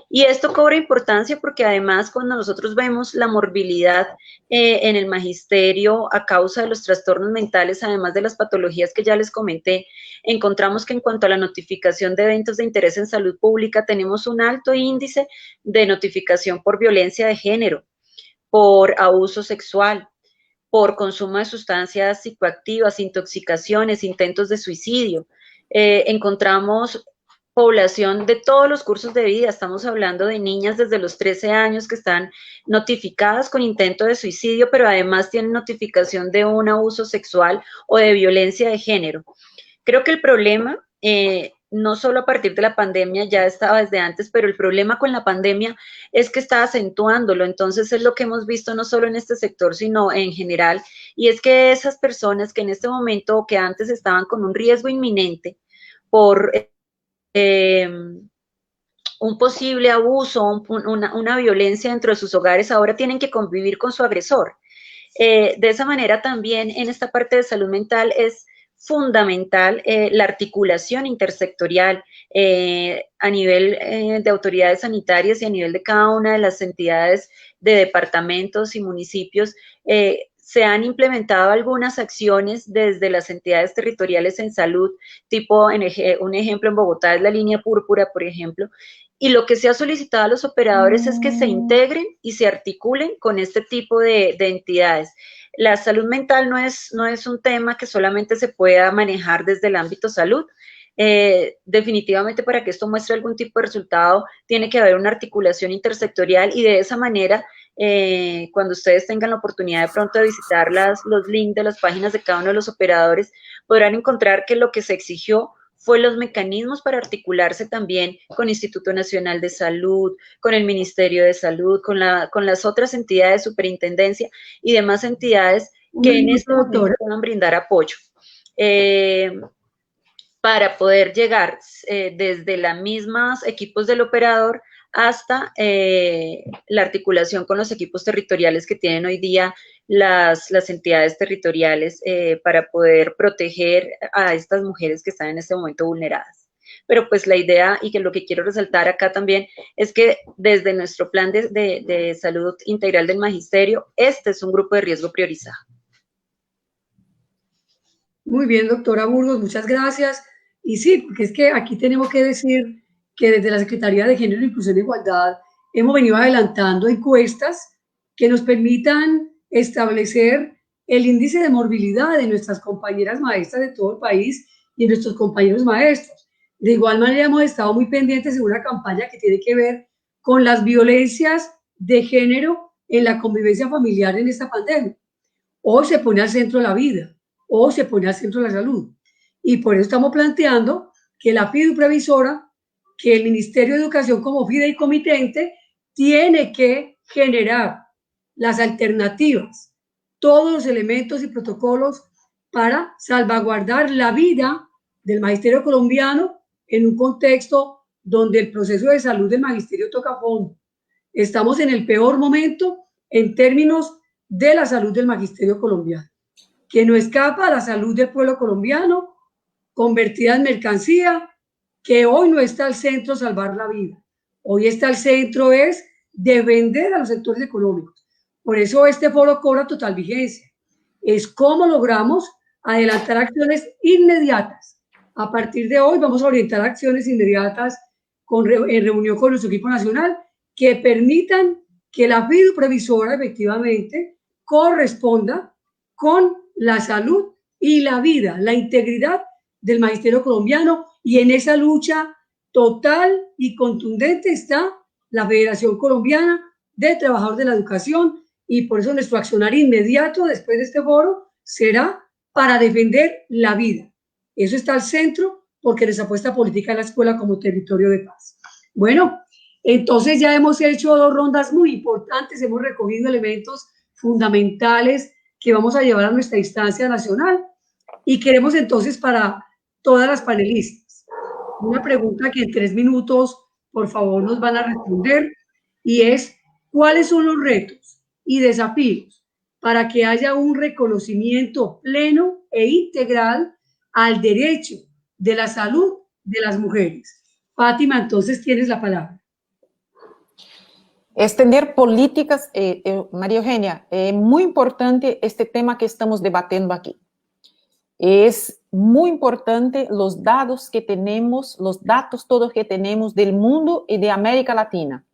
Y esto cobra importancia porque además cuando nosotros vemos la morbilidad en el magisterio a causa de los trastornos mentales, además de las patologías que ya les comenté, encontramos que en cuanto a la notificación de eventos de interés en salud pública tenemos un alto índice de notificación por violencia de género, por abuso sexual, por consumo de sustancias psicoactivas, intoxicaciones, intentos de suicidio. Encontramos población de todos los cursos de vida, estamos hablando de niñas desde los 13 años que están notificadas con intento de suicidio, pero además tienen notificación de un abuso sexual o de violencia de género. Creo que el problema, no solo a partir de la pandemia, ya estaba desde antes, pero el problema con la pandemia es que está acentuándolo, entonces es lo que hemos visto no solo en este sector, sino en general, y es que esas personas que en este momento o que antes estaban con un riesgo inminente por un posible abuso, una violencia dentro de sus hogares, ahora tienen que convivir con su agresor. De esa manera también en esta parte de salud mental es fundamental la articulación intersectorial a nivel de autoridades sanitarias y a nivel de cada una de las entidades de departamentos y municipios. Se han implementado algunas acciones desde las entidades territoriales en salud, tipo, un ejemplo en Bogotá es la línea púrpura, por ejemplo, y lo que se ha solicitado a los operadores es que se integren y se articulen con este tipo de entidades. La salud mental no es un tema que solamente se pueda manejar desde el ámbito salud. Definitivamente para que esto muestre algún tipo de resultado tiene que haber una articulación intersectorial y de esa manera cuando ustedes tengan la oportunidad de pronto de visitar los links de las páginas de cada uno de los operadores, podrán encontrar que lo que se exigió fue los mecanismos para articularse también con Instituto Nacional de Salud, con el Ministerio de Salud, con las otras entidades de superintendencia y demás entidades que en este momento puedan brindar apoyo. Para poder llegar desde las mismas equipos del operador hasta la articulación con los equipos territoriales que tienen hoy día las entidades territoriales para poder proteger a estas mujeres que están en este momento vulneradas. pero pues la idea y que lo que quiero resaltar acá también es que desde nuestro plan de salud integral del magisterio, este es un grupo de riesgo priorizado. Muy bien, doctora Burgos, muchas gracias. Y sí, porque es que aquí tenemos que decir que desde la Secretaría de Género, Inclusión e Igualdad hemos venido adelantando encuestas que nos permitan establecer el índice de morbilidad de nuestras compañeras maestras de todo el país y de nuestros compañeros maestros. De igual manera, hemos estado muy pendientes de una campaña que tiene que ver con las violencias de género en la convivencia familiar en esta pandemia. Hoy se pone al centro la vida, o se pone al centro la salud. Y por eso estamos planteando que la FIDU previsora, que el Ministerio de Educación como fideicomitente, tiene que generar las alternativas, todos los elementos y protocolos para salvaguardar la vida del magisterio colombiano en un contexto donde el proceso de salud del magisterio toca fondo. Estamos en el peor momento en términos de la salud del magisterio colombiano, que no escapa a la salud del pueblo colombiano, convertida en mercancía, que hoy no está al centro salvar la vida. Hoy está al centro es defender a los sectores económicos. Por eso este foro cobra total vigencia. Es cómo logramos adelantar acciones inmediatas. A partir de hoy vamos a orientar acciones inmediatas en reunión con nuestro equipo nacional que permitan que la FIDU previsora efectivamente corresponda con la salud y la vida, la integridad del magisterio colombiano, y en esa lucha total y contundente está la Federación Colombiana de Trabajadores de la Educación, y por eso nuestro accionar inmediato después de este foro será para defender la vida. Eso está al centro porque nuestra apuesta política es la escuela como territorio de paz. Bueno, entonces ya hemos hecho 2 rondas muy importantes, hemos recogido elementos fundamentales que vamos a llevar a nuestra instancia nacional, y queremos entonces para todas las panelistas una pregunta que en 3 minutos por favor nos van a responder, y es: ¿cuáles son los retos y desafíos para que haya un reconocimiento pleno e integral al derecho de la salud de las mujeres? Fátima, entonces tienes la palabra. Es tener políticas, María Eugenia, muy importante este tema que estamos debatiendo aquí. Es muy importante los datos que tenemos, los datos todos que tenemos del mundo y de América Latina.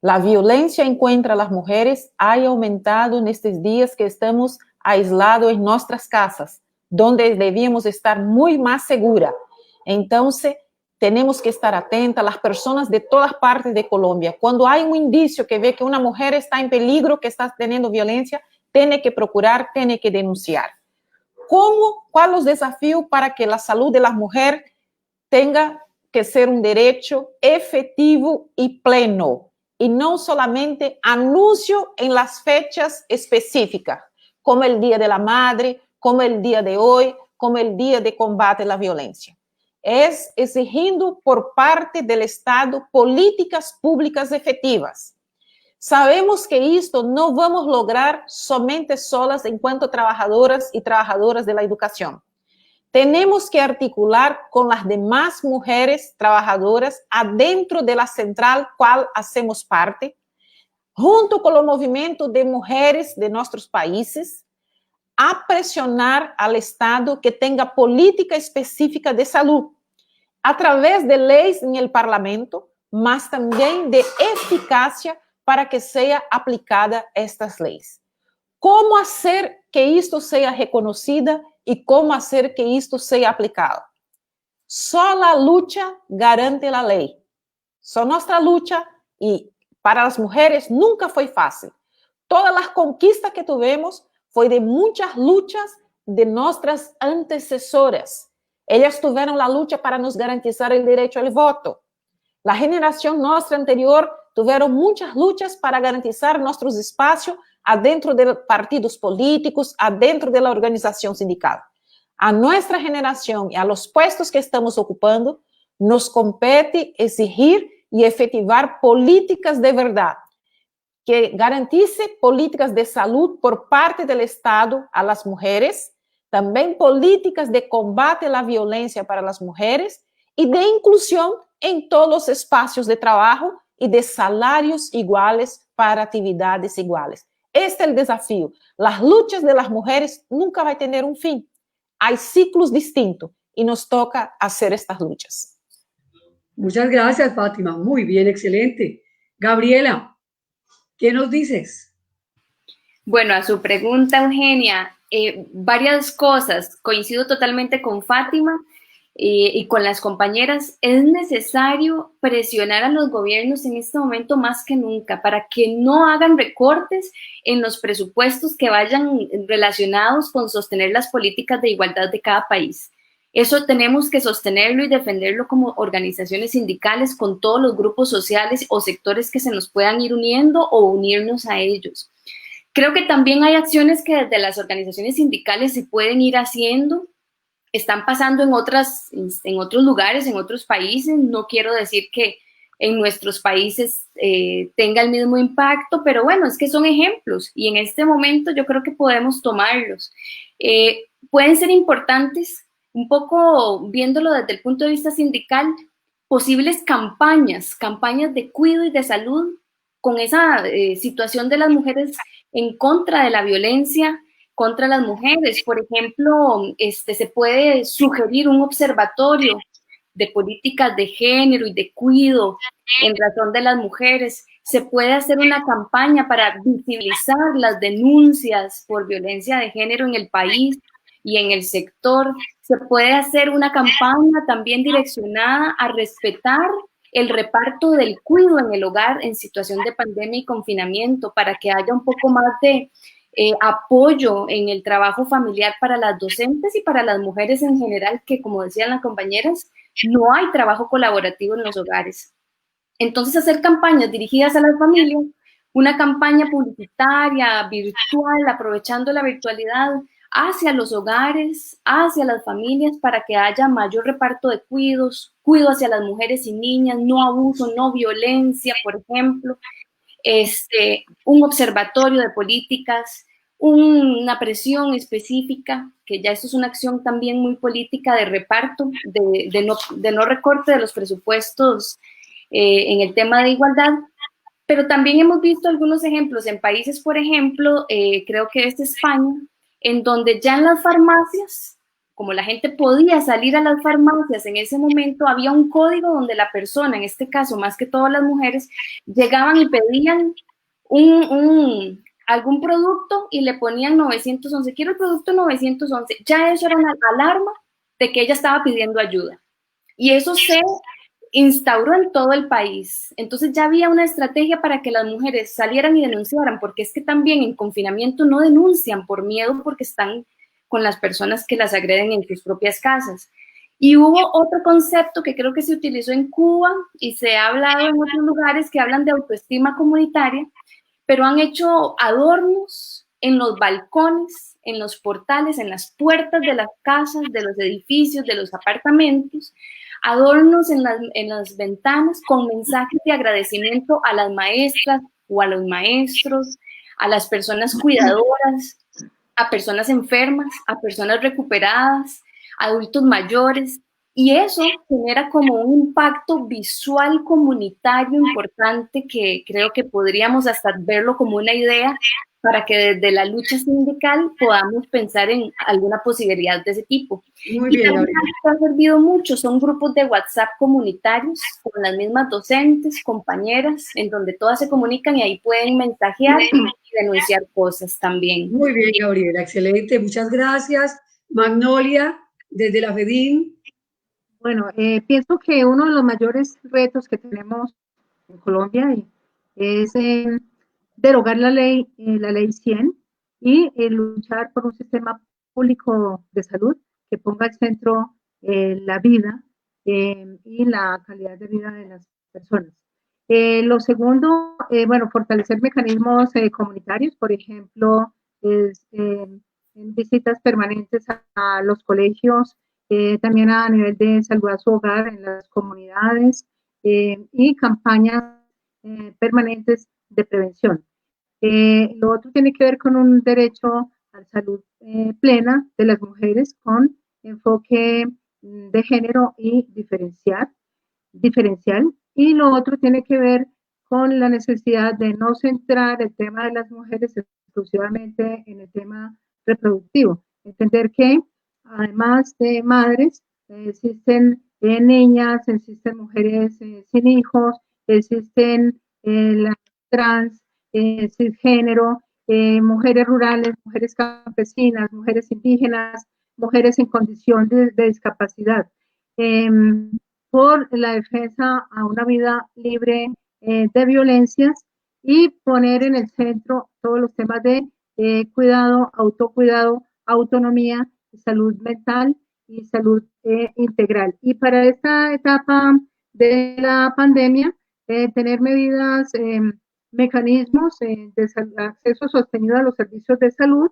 La violencia en contra las mujeres ha aumentado en estos días que estamos aislados en nuestras casas, donde debíamos estar muy más seguras. Entonces, tenemos que estar atentas, las personas de todas partes de Colombia. Cuando hay un indicio que ve que una mujer está en peligro, que está teniendo violencia, tiene que procurar, tiene que denunciar. ¿Cuál los desafíos para que la salud de las mujeres tenga que ser un derecho efectivo y pleno? Y no solamente anuncio en las fechas específicas, como el Día de la Madre, como el día de hoy, como el Día de Combate a la Violencia. Es exigiendo por parte del Estado políticas públicas efectivas. Sabemos que esto no vamos a lograr somente solas enquanto trabajadoras y trabajadoras de la educación. Tenemos que articular con las demás mujeres trabajadoras adentro de la central cual hacemos parte, junto con el movimiento de mujeres de nuestros países, a presionar al Estado que tenga política específica de salud, a través de leyes en el Parlamento, mas también de eficacia para que sea aplicada estas leyes. ¿Cómo hacer que esto sea reconocido y cómo hacer que esto sea aplicado? Só la lucha garante la ley. Só nuestra lucha, y para las mujeres nunca fue fácil. Todas las conquistas que tuvimos fue de muchas luchas de nuestras antecesoras. Ellas tuvieron la lucha para nos garantizar el derecho al voto. La generación nuestra anterior tuvieron muchas luchas para garantizar nuestros espacios adentro de partidos políticos, adentro de la organización sindical. A nuestra generación y a los puestos que estamos ocupando, nos compete exigir y efectivar políticas de verdad, que garantice políticas de salud por parte del Estado a las mujeres, también políticas de combate a la violencia para las mujeres y de inclusión en todos los espacios de trabajo y de salarios iguales para actividades iguales. Este es el desafío. Las luchas de las mujeres nunca van a tener un fin. Hay ciclos distintos y nos toca hacer estas luchas. Muchas gracias, Fátima. Muy bien, excelente. Gabriela, ¿qué nos dices? Bueno, a su pregunta, Eugenia, varias cosas. Coincido totalmente con Fátima y con las compañeras. Es necesario presionar a los gobiernos en este momento más que nunca para que no hagan recortes en los presupuestos que vayan relacionados con sostener las políticas de igualdad de cada país. Eso tenemos que sostenerlo y defenderlo como organizaciones sindicales con todos los grupos sociales o sectores que se nos puedan ir uniendo o unirnos a ellos. Creo que también hay acciones que desde las organizaciones sindicales se pueden ir haciendo, están pasando en otros lugares, en otros países. No quiero decir que en nuestros países tenga el mismo impacto, pero bueno, es que son ejemplos y en este momento yo creo que podemos tomarlos. Pueden ser importantes, un poco viéndolo desde el punto de vista sindical, posibles campañas de cuidado y de salud con esa situación de las mujeres en contra de la violencia contra las mujeres. Por ejemplo, se puede sugerir un observatorio de políticas de género y de cuidado en razón de las mujeres. Se puede hacer una campaña para visibilizar las denuncias por violencia de género en el país y en el sector. Se puede hacer una campaña también direccionada a respetar el reparto del cuidado en el hogar en situación de pandemia y confinamiento, para que haya un poco más de apoyo en el trabajo familiar para las docentes y para las mujeres en general, que como decían las compañeras, no hay trabajo colaborativo en los hogares. Entonces, hacer campañas dirigidas a las familias, una campaña publicitaria, virtual, aprovechando la virtualidad hacia los hogares, hacia las familias, para que haya mayor reparto de cuidados, cuidado hacia las mujeres y niñas, no abuso, no violencia, por ejemplo. Un observatorio de políticas, una presión específica, que ya esto es una acción también muy política de reparto, de no recorte de los presupuestos en el tema de igualdad. Pero también hemos visto algunos ejemplos en países, por ejemplo, creo que es España, en donde ya en las farmacias, como la gente podía salir a las farmacias en ese momento, había un código donde la persona, en este caso más que todas las mujeres, llegaban y pedían algún producto y le ponían 911, quiero el producto 911, ya eso era una alarma de que ella estaba pidiendo ayuda. Y eso se instauró en todo el país. Entonces ya había una estrategia para que las mujeres salieran y denunciaran, porque es que también en confinamiento no denuncian por miedo, porque están con las personas que las agreden en sus propias casas. Y hubo otro concepto que creo que se utilizó en Cuba y se ha hablado en otros lugares, que hablan de autoestima comunitaria, pero han hecho adornos en los balcones, en los portales, en las puertas de las casas, de los edificios, de los apartamentos, adornos en las ventanas con mensajes de agradecimiento a las maestras o a los maestros, a las personas cuidadoras, a personas enfermas, a personas recuperadas, adultos mayores, y eso genera como un impacto visual comunitario importante que creo que podríamos hasta verlo como una idea para que desde la lucha sindical podamos pensar en alguna posibilidad de ese tipo. Muy bien, también ha servido mucho, son grupos de WhatsApp comunitarios con las mismas docentes, compañeras, en donde todas se comunican y ahí pueden mensajear y denunciar cosas también. Muy bien, Gabriela, excelente, muchas gracias. Magnolia, desde la FEDIN. Bueno, pienso que uno de los mayores retos que tenemos en Colombia es derogar la ley 100 y luchar por un sistema público de salud que ponga al centro la vida y la calidad de vida de las personas. Lo segundo, bueno, fortalecer mecanismos comunitarios, por ejemplo, en visitas permanentes a los colegios, también a nivel de salud a su hogar en las comunidades y campañas permanentes de prevención. Lo otro tiene que ver con un derecho a salud plena de las mujeres con enfoque de género y diferencial. Y lo otro tiene que ver con la necesidad de no centrar el tema de las mujeres exclusivamente en el tema reproductivo. Entender que además de madres, existen niñas, existen mujeres sin hijos, existen las trans, cisgénero, mujeres rurales, mujeres campesinas, mujeres indígenas, mujeres en condición de discapacidad, por la defensa a una vida libre de violencias y poner en el centro todos los temas de cuidado, autocuidado, autonomía, salud mental y salud integral. Y para esta etapa de la pandemia, tener medidas, mecanismos de acceso sostenido a los servicios de salud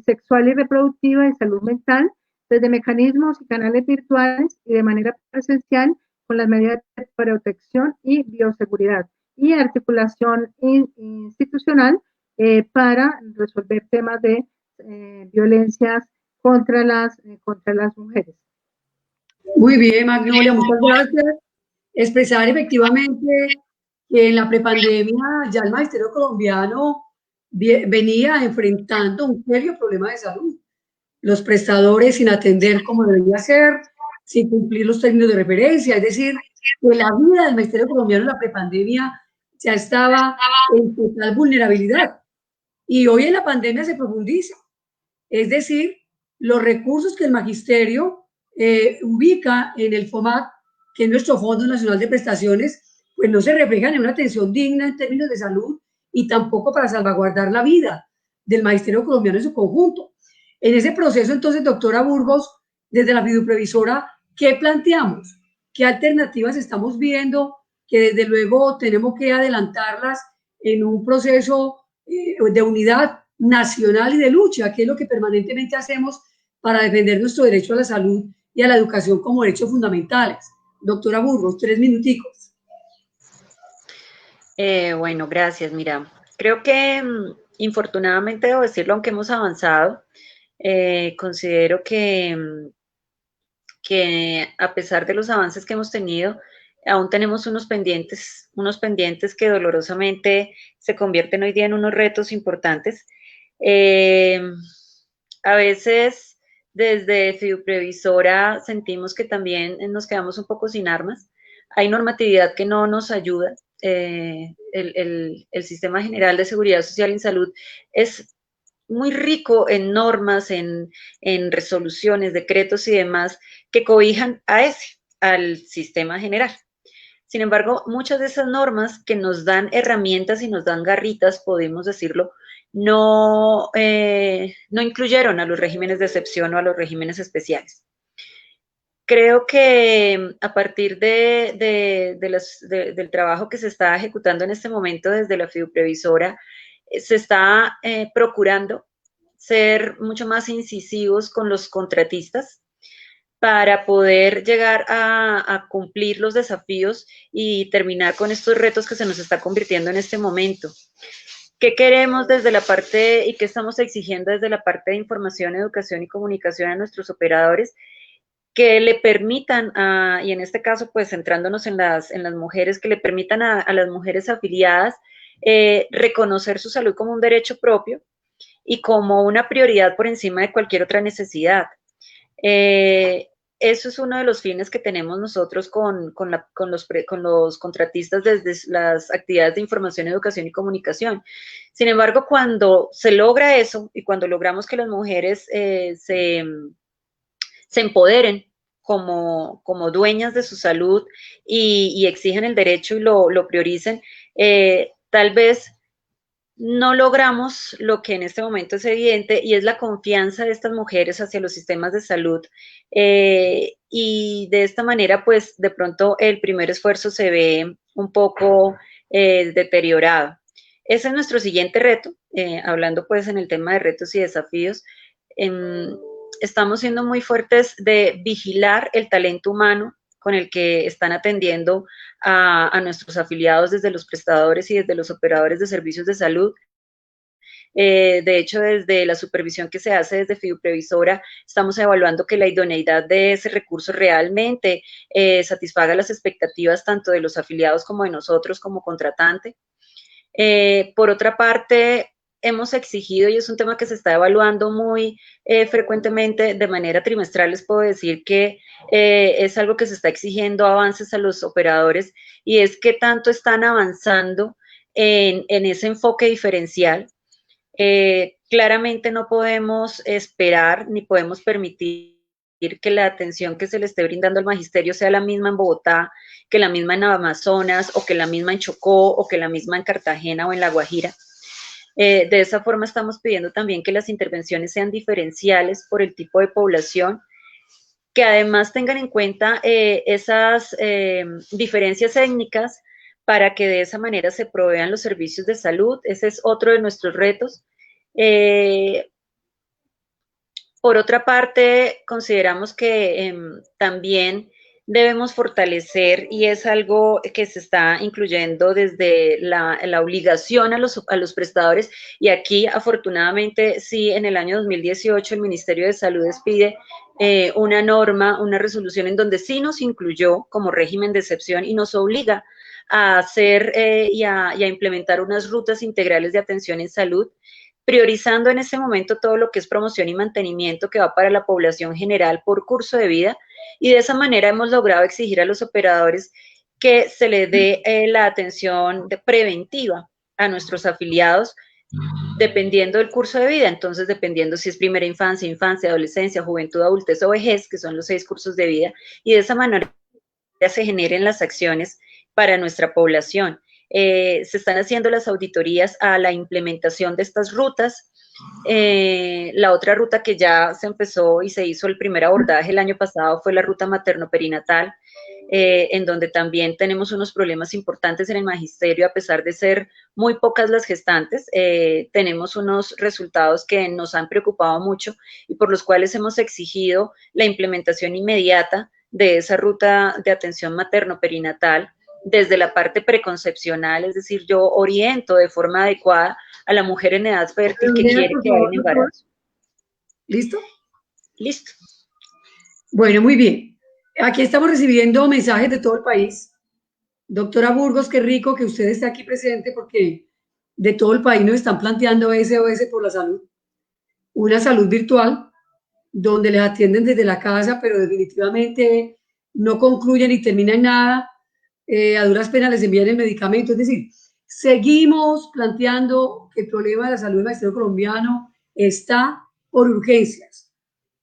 sexual y reproductiva y salud mental, desde mecanismos y canales virtuales y de manera presencial con las medidas de protección y bioseguridad y articulación institucional para resolver temas de violencias contra las mujeres. Muy bien, Magnolia, muchas gracias. Expresar efectivamente que en la prepandemia ya el magisterio colombiano venía enfrentando un serio problema de salud. Los prestadores sin atender como debería ser, sin cumplir los términos de referencia, es decir, que la vida del magisterio colombiano en la prepandemia ya estaba en total vulnerabilidad. Y hoy en la pandemia se profundiza. Es decir, los recursos que el magisterio ubica en el FOMAC, que es nuestro Fondo Nacional de Prestaciones, pues no se reflejan en una atención digna en términos de salud y tampoco para salvaguardar la vida del magisterio colombiano en su conjunto. En ese proceso, entonces, doctora Burgos, desde la fiduprevisora, ¿qué planteamos? ¿Qué alternativas estamos viendo que desde luego tenemos que adelantarlas en un proceso de unidad nacional y de lucha, que es lo que permanentemente hacemos para defender nuestro derecho a la salud y a la educación como derechos fundamentales? Doctora Burgos, 3 minuticos. Bueno, gracias. Mira, creo que infortunadamente, debo decirlo, aunque hemos avanzado, considero que a pesar de los avances que hemos tenido, aún tenemos unos pendientes que dolorosamente se convierten hoy día en unos retos importantes. A veces desde fiduprevisora sentimos que también nos quedamos un poco sin armas. Hay normatividad que no nos ayuda. El Sistema General de Seguridad Social y Salud es muy rico en normas, en resoluciones, decretos y demás que cobijan al sistema general. Sin embargo, muchas de esas normas que nos dan herramientas y nos dan garritas, podemos decirlo, no incluyeron a los regímenes de excepción o a los regímenes especiales. Creo que a partir del trabajo que se está ejecutando en este momento desde la fiduprevisora, se está procurando ser mucho más incisivos con los contratistas para poder llegar a cumplir los desafíos y terminar con estos retos que se nos está convirtiendo en este momento. ¿Qué queremos desde la parte y qué estamos exigiendo desde la parte de información, educación y comunicación a nuestros operadores? Que le permitan, y en este caso, pues centrándonos en las mujeres, que le permitan a las mujeres afiliadas reconocer su salud como un derecho propio y como una prioridad por encima de cualquier otra necesidad. Eso es uno de los fines que tenemos nosotros con los contratistas desde las actividades de información, educación y comunicación. Sin embargo, cuando se logra eso y cuando logramos que las mujeres se empoderen como dueñas de su salud y exijan el derecho y lo prioricen, tal vez no logramos lo que en este momento es evidente, y es la confianza de estas mujeres hacia los sistemas de salud, y de esta manera, pues, de pronto el primer esfuerzo se ve un poco deteriorado. Ese es nuestro siguiente reto, hablando pues en el tema de retos y desafíos. Estamos siendo muy fuertes de vigilar el talento humano con el que están atendiendo a nuestros afiliados desde los prestadores y desde los operadores de servicios de salud. De hecho, desde la supervisión que se hace desde Fiduprevisora, estamos evaluando que la idoneidad de ese recurso realmente satisfaga las expectativas tanto de los afiliados como de nosotros como contratante. Por otra parte, hemos exigido, y es un tema que se está evaluando muy frecuentemente de manera trimestral, les puedo decir que es algo que se está exigiendo avances a los operadores, y es que tanto están avanzando en ese enfoque diferencial. Claramente no podemos esperar ni podemos permitir que la atención que se le esté brindando al magisterio sea la misma en Bogotá, que la misma en Amazonas, o que la misma en Chocó, o que la misma en Cartagena o en La Guajira. De esa forma estamos pidiendo también que las intervenciones sean diferenciales por el tipo de población, que además tengan en cuenta esas diferencias étnicas para que de esa manera se provean los servicios de salud. Ese es otro de nuestros retos. Por otra parte, consideramos que también debemos fortalecer, y es algo que se está incluyendo desde la obligación a los prestadores, y aquí afortunadamente sí, en el año 2018 el Ministerio de Salud expide una norma, una resolución en donde sí nos incluyó como régimen de excepción y nos obliga a hacer y a implementar unas rutas integrales de atención en salud, priorizando en ese momento todo lo que es promoción y mantenimiento que va para la población general por curso de vida, y de esa manera hemos logrado exigir a los operadores que se le dé la atención preventiva a nuestros afiliados dependiendo del curso de vida. Entonces, dependiendo si es primera infancia, infancia, adolescencia, juventud, adultez o vejez, que son los 6 cursos de vida, y de esa manera se generen las acciones para nuestra población. Se están haciendo las auditorías a la implementación de estas rutas. La otra ruta que ya se empezó y se hizo el primer abordaje el año pasado fue la ruta materno-perinatal, en donde también tenemos unos problemas importantes en el magisterio. A pesar de ser muy pocas las gestantes, tenemos unos resultados que nos han preocupado mucho y por los cuales hemos exigido la implementación inmediata de esa ruta de atención materno-perinatal desde la parte preconcepcional, es decir, yo oriento de forma adecuada a la mujer en edad fértil que quiere quedar en embarazo. ¿Listo? Listo. Bueno, muy bien. Aquí estamos recibiendo mensajes de todo el país. Doctora Burgos, qué rico que usted esté aquí presente, porque de todo el país nos están planteando SOS por la salud. Una salud virtual, donde les atienden desde la casa, pero definitivamente no concluyen ni terminan nada. A duras penas les envían el medicamento. Es decir, seguimos planteando que el problema de la salud del magisterio colombiano está por urgencias,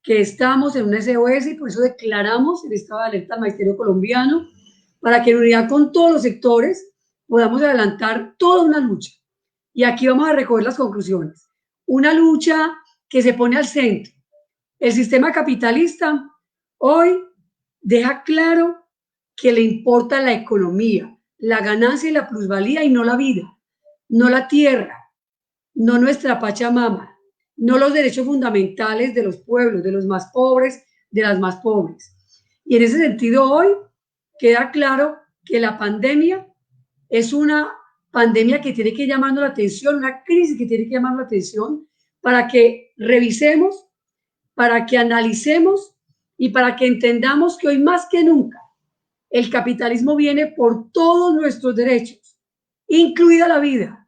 que estamos en un SOS, y por eso declaramos el estado de alerta al magisterio colombiano, para que en unidad con todos los sectores podamos adelantar toda una lucha. Y aquí vamos a recoger las conclusiones. Una lucha que se pone al centro. El sistema capitalista hoy deja claro que le importa la economía, la ganancia y la plusvalía, y no la vida, no la tierra, no nuestra Pachamama, no los derechos fundamentales de los pueblos, de los más pobres, de las más pobres. Y en ese sentido hoy queda claro que la pandemia es una pandemia que tiene que llamar la atención, una crisis que tiene que llamar la atención, para que revisemos, para que analicemos y para que entendamos que hoy más que nunca el capitalismo viene por todos nuestros derechos, incluida la vida,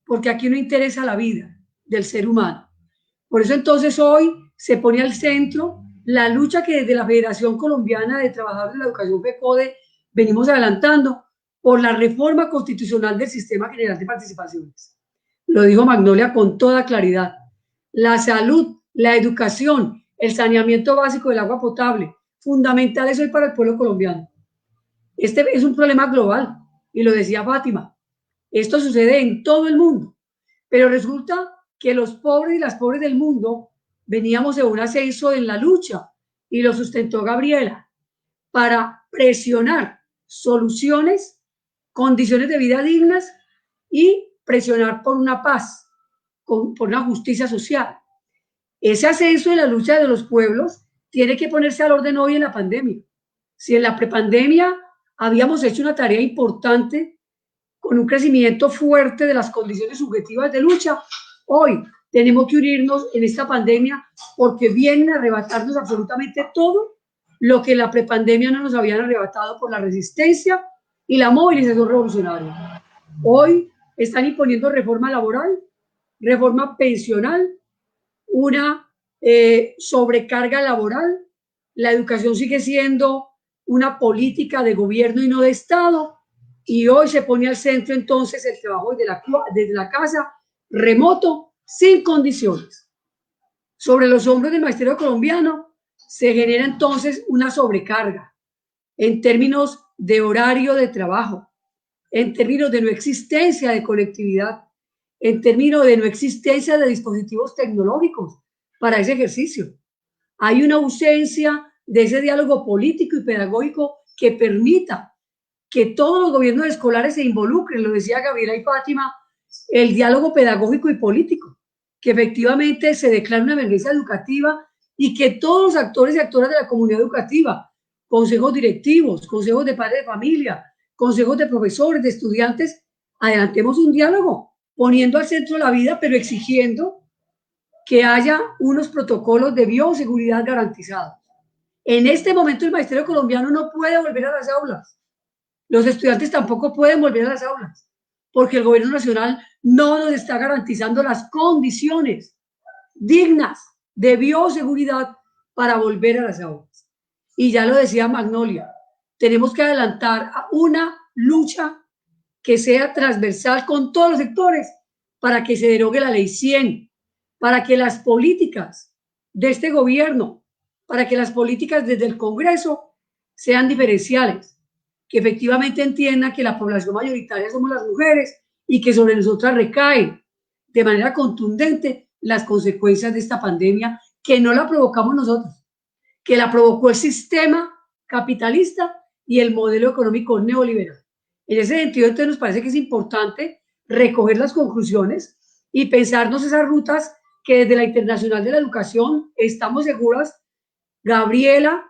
porque aquí no interesa la vida del ser humano. Por eso entonces hoy se pone al centro la lucha que desde la Federación Colombiana de Trabajadores de la Educación FECODE venimos adelantando por la reforma constitucional del Sistema General de Participaciones. Lo dijo Magnolia con toda claridad. La salud, la educación, el saneamiento básico del agua potable, fundamentales hoy para el pueblo colombiano. Este es un problema global, y lo decía Fátima. Esto sucede en todo el mundo, pero resulta que los pobres y las pobres del mundo veníamos de un ascenso en la lucha, y lo sustentó Gabriela, para presionar soluciones, condiciones de vida dignas y presionar por una paz, por una justicia social. Ese ascenso en la lucha de los pueblos tiene que ponerse al orden hoy en la pandemia. Si en la prepandemia habíamos hecho una tarea importante con un crecimiento fuerte de las condiciones subjetivas de lucha, Hoy tenemos que unirnos en esta pandemia porque vienen a arrebatarnos absolutamente todo lo que en la prepandemia no nos habían arrebatado por la resistencia y la movilización revolucionaria. Hoy están imponiendo reforma laboral, reforma pensional, una sobrecarga laboral. La educación sigue siendo una política de gobierno y no de Estado. Y hoy se pone al centro entonces el trabajo desde la casa, remoto, sin condiciones. Sobre los hombros del magisterio colombiano se genera entonces una sobrecarga en términos de horario de trabajo, en términos de no existencia de conectividad, en términos de no existencia de dispositivos tecnológicos para ese ejercicio. Hay una ausencia de ese diálogo político y pedagógico que permita que todos los gobiernos escolares se involucren, lo decía Gabriela y Fátima, el diálogo pedagógico y político, que efectivamente se declare una emergencia educativa y que todos los actores y actoras de la comunidad educativa, consejos directivos, consejos de padres de familia, consejos de profesores, de estudiantes, adelantemos un diálogo, poniendo al centro la vida, pero exigiendo que haya unos protocolos de bioseguridad garantizados. En este momento el magisterio colombiano no puede volver a las aulas. Los estudiantes tampoco pueden volver a las aulas, porque el gobierno nacional no nos está garantizando las condiciones dignas de bioseguridad para volver a las aulas. Y ya lo decía Magnolia, tenemos que adelantar a una lucha que sea transversal con todos los sectores para que se derogue la ley 100, para que las políticas de este gobierno, para que las políticas desde el Congreso sean diferenciales, que efectivamente entiendan que la población mayoritaria somos las mujeres y que sobre nosotras recaen de manera contundente las consecuencias de esta pandemia, que no la provocamos nosotros, que la provocó el sistema capitalista y el modelo económico neoliberal. En ese sentido, entonces, nos parece que es importante recoger las conclusiones y pensarnos esas rutas que desde la Internacional de la Educación estamos seguras, Gabriela,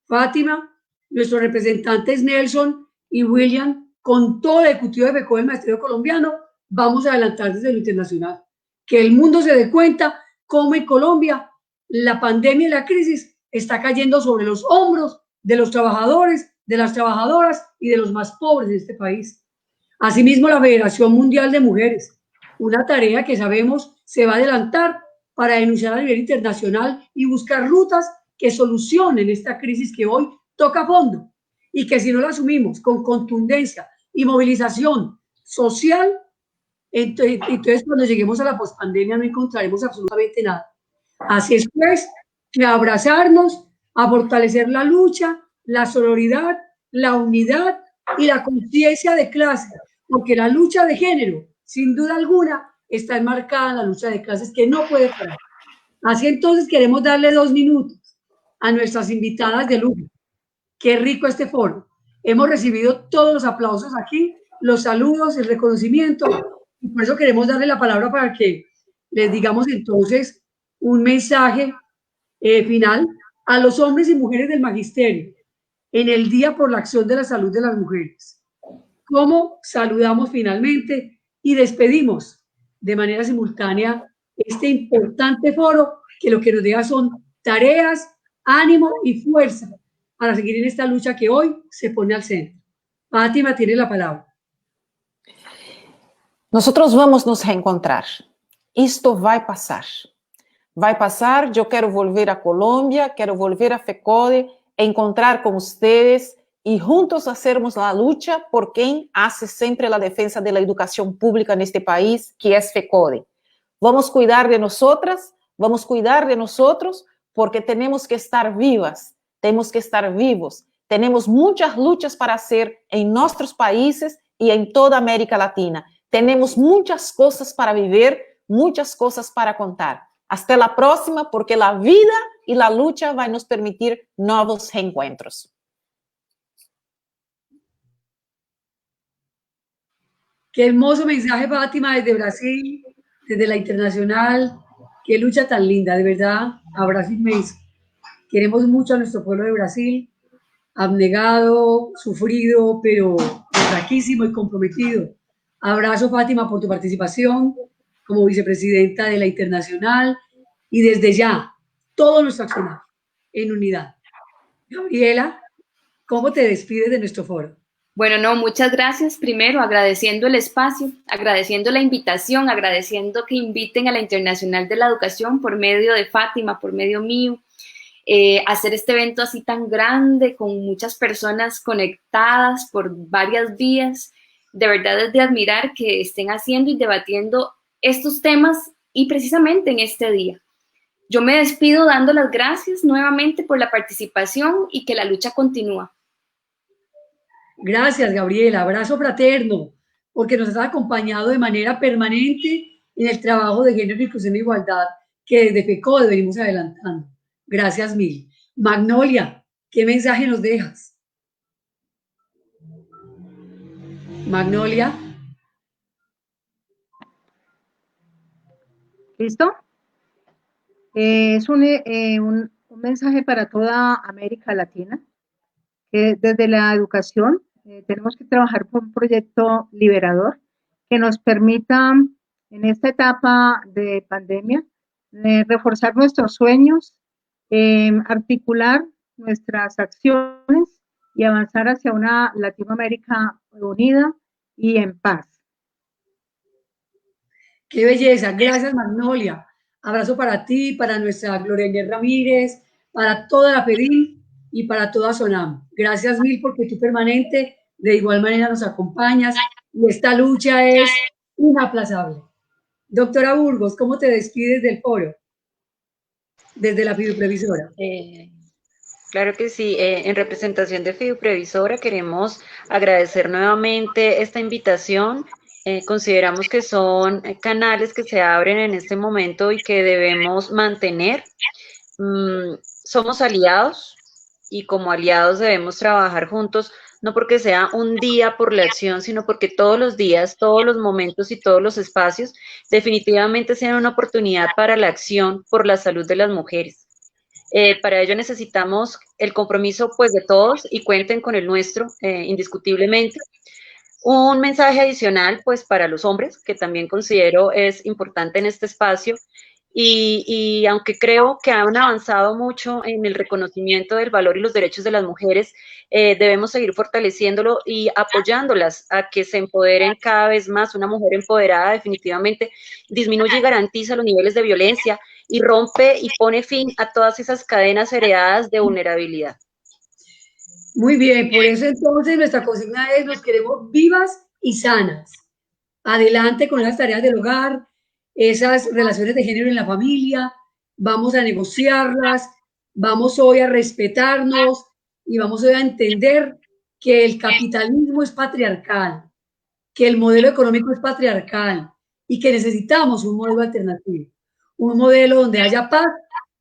Fátima, nuestros representantes Nelson y William, con todo el ejecutivo de FECODE del magisterio colombiano, vamos a adelantar desde lo internacional. Que el mundo se dé cuenta cómo en Colombia la pandemia y la crisis está cayendo sobre los hombros de los trabajadores, de las trabajadoras y de los más pobres de este país. Asimismo, la Federación Mundial de Mujeres, una tarea que sabemos se va a adelantar para denunciar a nivel internacional y buscar rutas que solucionen esta crisis que hoy toca a fondo y que si no la asumimos con contundencia y movilización social, entonces cuando lleguemos a la pospandemia no encontraremos absolutamente nada. Así es pues que abrazarnos, a fortalecer la lucha, la sororidad, la unidad y la conciencia de clase, porque la lucha de género, sin duda alguna, está enmarcada en la lucha de clases que no puede parar. Así entonces queremos darle 2 minutos a nuestras invitadas de lujo. Qué rico este foro. Hemos recibido todos los aplausos aquí, los saludos, el reconocimiento, y por eso queremos darle la palabra para que les digamos entonces un mensaje final a los hombres y mujeres del magisterio en el Día por la Acción de la Salud de las Mujeres. ¿Cómo saludamos finalmente y despedimos de manera simultánea este importante foro que lo que nos deja son tareas, ánimo y fuerza para seguir en esta lucha que hoy se pone al centro? Fátima tiene la palabra. Nosotros vamos nos reencontrar. Isto vai passar. Vai passar, eu quero volver a Colômbia, quero volver a FECODE, encontrar com vocês e juntos hacermos a luta por quem hace sempre a defesa da educação pública neste país, que é FECODE. Vamos cuidar de nosotras, vamos cuidar de nosotros, porque temos que estar vivas, temos que estar vivos. Temos muitas lutas para hacer em nossos países e em toda a América Latina. Temos muitas coisas para viver, muitas coisas para contar. Hasta la próxima, porque la vida y la lucha van a nos permitir nuevos reencuentros. Qué hermoso mensaje, Fátima, desde Brasil, desde la Internacional. Qué lucha tan linda, de verdad, abrazo inmenso. Queremos mucho a nuestro pueblo de Brasil, abnegado, sufrido, pero fraquísimo y comprometido. Abrazo, Fátima, por tu participación. como vicepresidenta de la Internacional, y desde ya, todo nuestro accionar en unidad. Gabriela, ¿cómo te despides de nuestro foro? Bueno, no, muchas gracias. Primero, agradeciendo el espacio, agradeciendo la invitación, agradeciendo que inviten a la Internacional de la Educación por medio de Fátima, por medio mío, hacer este evento así tan grande, con muchas personas conectadas por varias vías. De verdad es de admirar que estén haciendo y debatiendo estos temas y precisamente en este día. Yo me despido dando las gracias nuevamente por la participación y que la lucha continúa. Gracias, Gabriela. Abrazo fraterno, porque nos has acompañado de manera permanente en el trabajo de género, inclusión e igualdad que desde FECODE venimos adelantando. Gracias mil. Magnolia, ¿qué mensaje nos dejas? Magnolia. ¿Listo? Es un mensaje para toda América Latina, que desde la educación tenemos que trabajar por un proyecto liberador que nos permita en esta etapa de pandemia reforzar nuestros sueños, articular nuestras acciones y avanzar hacia una Latinoamérica unida y en paz. ¡Qué belleza! Gracias, Magnolia. Abrazo para ti, para nuestra Gloria Inés Ramírez, para toda la FEDIL y para toda SONAM. Gracias mil porque tú permanente de igual manera nos acompañas y esta lucha es inaplazable. Doctora Burgos, ¿cómo te despides del foro? Desde la Fiduprevisora. Claro que sí, en representación de Fiduprevisora queremos agradecer nuevamente esta invitación. Consideramos que son canales que se abren en este momento y que debemos mantener. Somos aliados y como aliados debemos trabajar juntos, no porque sea un día por la acción, sino porque todos los días, todos los momentos y todos los espacios definitivamente sean una oportunidad para la acción por la salud de las mujeres. Para ello necesitamos el compromiso pues de todos y cuenten con el nuestro indiscutiblemente. Un mensaje adicional pues para los hombres, que también considero es importante en este espacio, y aunque creo que han avanzado mucho en el reconocimiento del valor y los derechos de las mujeres, debemos seguir fortaleciéndolo y apoyándolas a que se empoderen cada vez más. Una mujer empoderada definitivamente disminuye y garantiza los niveles de violencia y rompe y pone fin a todas esas cadenas heredadas de vulnerabilidad. Muy bien, por eso entonces nuestra consigna es: nos queremos vivas y sanas. Adelante con las tareas del hogar, esas relaciones de género en la familia, vamos a negociarlas, vamos hoy a respetarnos y vamos hoy a entender que el capitalismo es patriarcal, que el modelo económico es patriarcal y que necesitamos un modelo alternativo, un modelo donde haya paz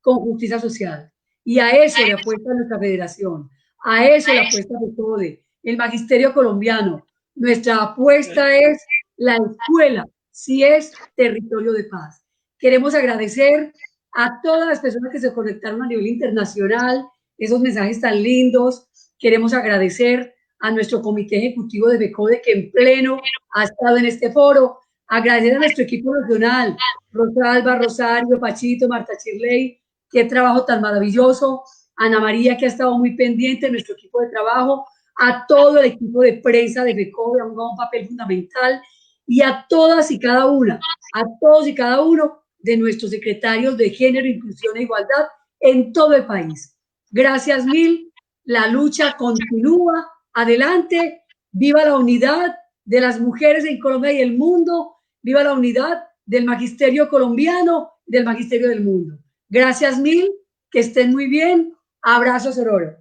con justicia social. Y a eso le apuesta nuestra federación. A eso le apuesta FECODE, el magisterio colombiano. Nuestra apuesta es la escuela, si es territorio de paz. Queremos agradecer a todas las personas que se conectaron a nivel internacional, esos mensajes tan lindos. Queremos agradecer a nuestro comité ejecutivo de FECODE que en pleno ha estado en este foro. Agradecer a nuestro equipo nacional, Rosalba, Rosario, Pachito, Marta Chirley, qué trabajo tan maravilloso. Ana María, que ha estado muy pendiente de nuestro equipo de trabajo, a todo el equipo de prensa de FECODE, han jugado un papel fundamental, y a todas y cada una, a todos y cada uno de nuestros secretarios de Género, Inclusión e Igualdad en todo el país. Gracias mil, la lucha continúa, adelante, viva la unidad de las mujeres en Colombia y el mundo, viva la unidad del magisterio colombiano, del magisterio del mundo. Gracias mil, que estén muy bien. Abrazos, Aurora.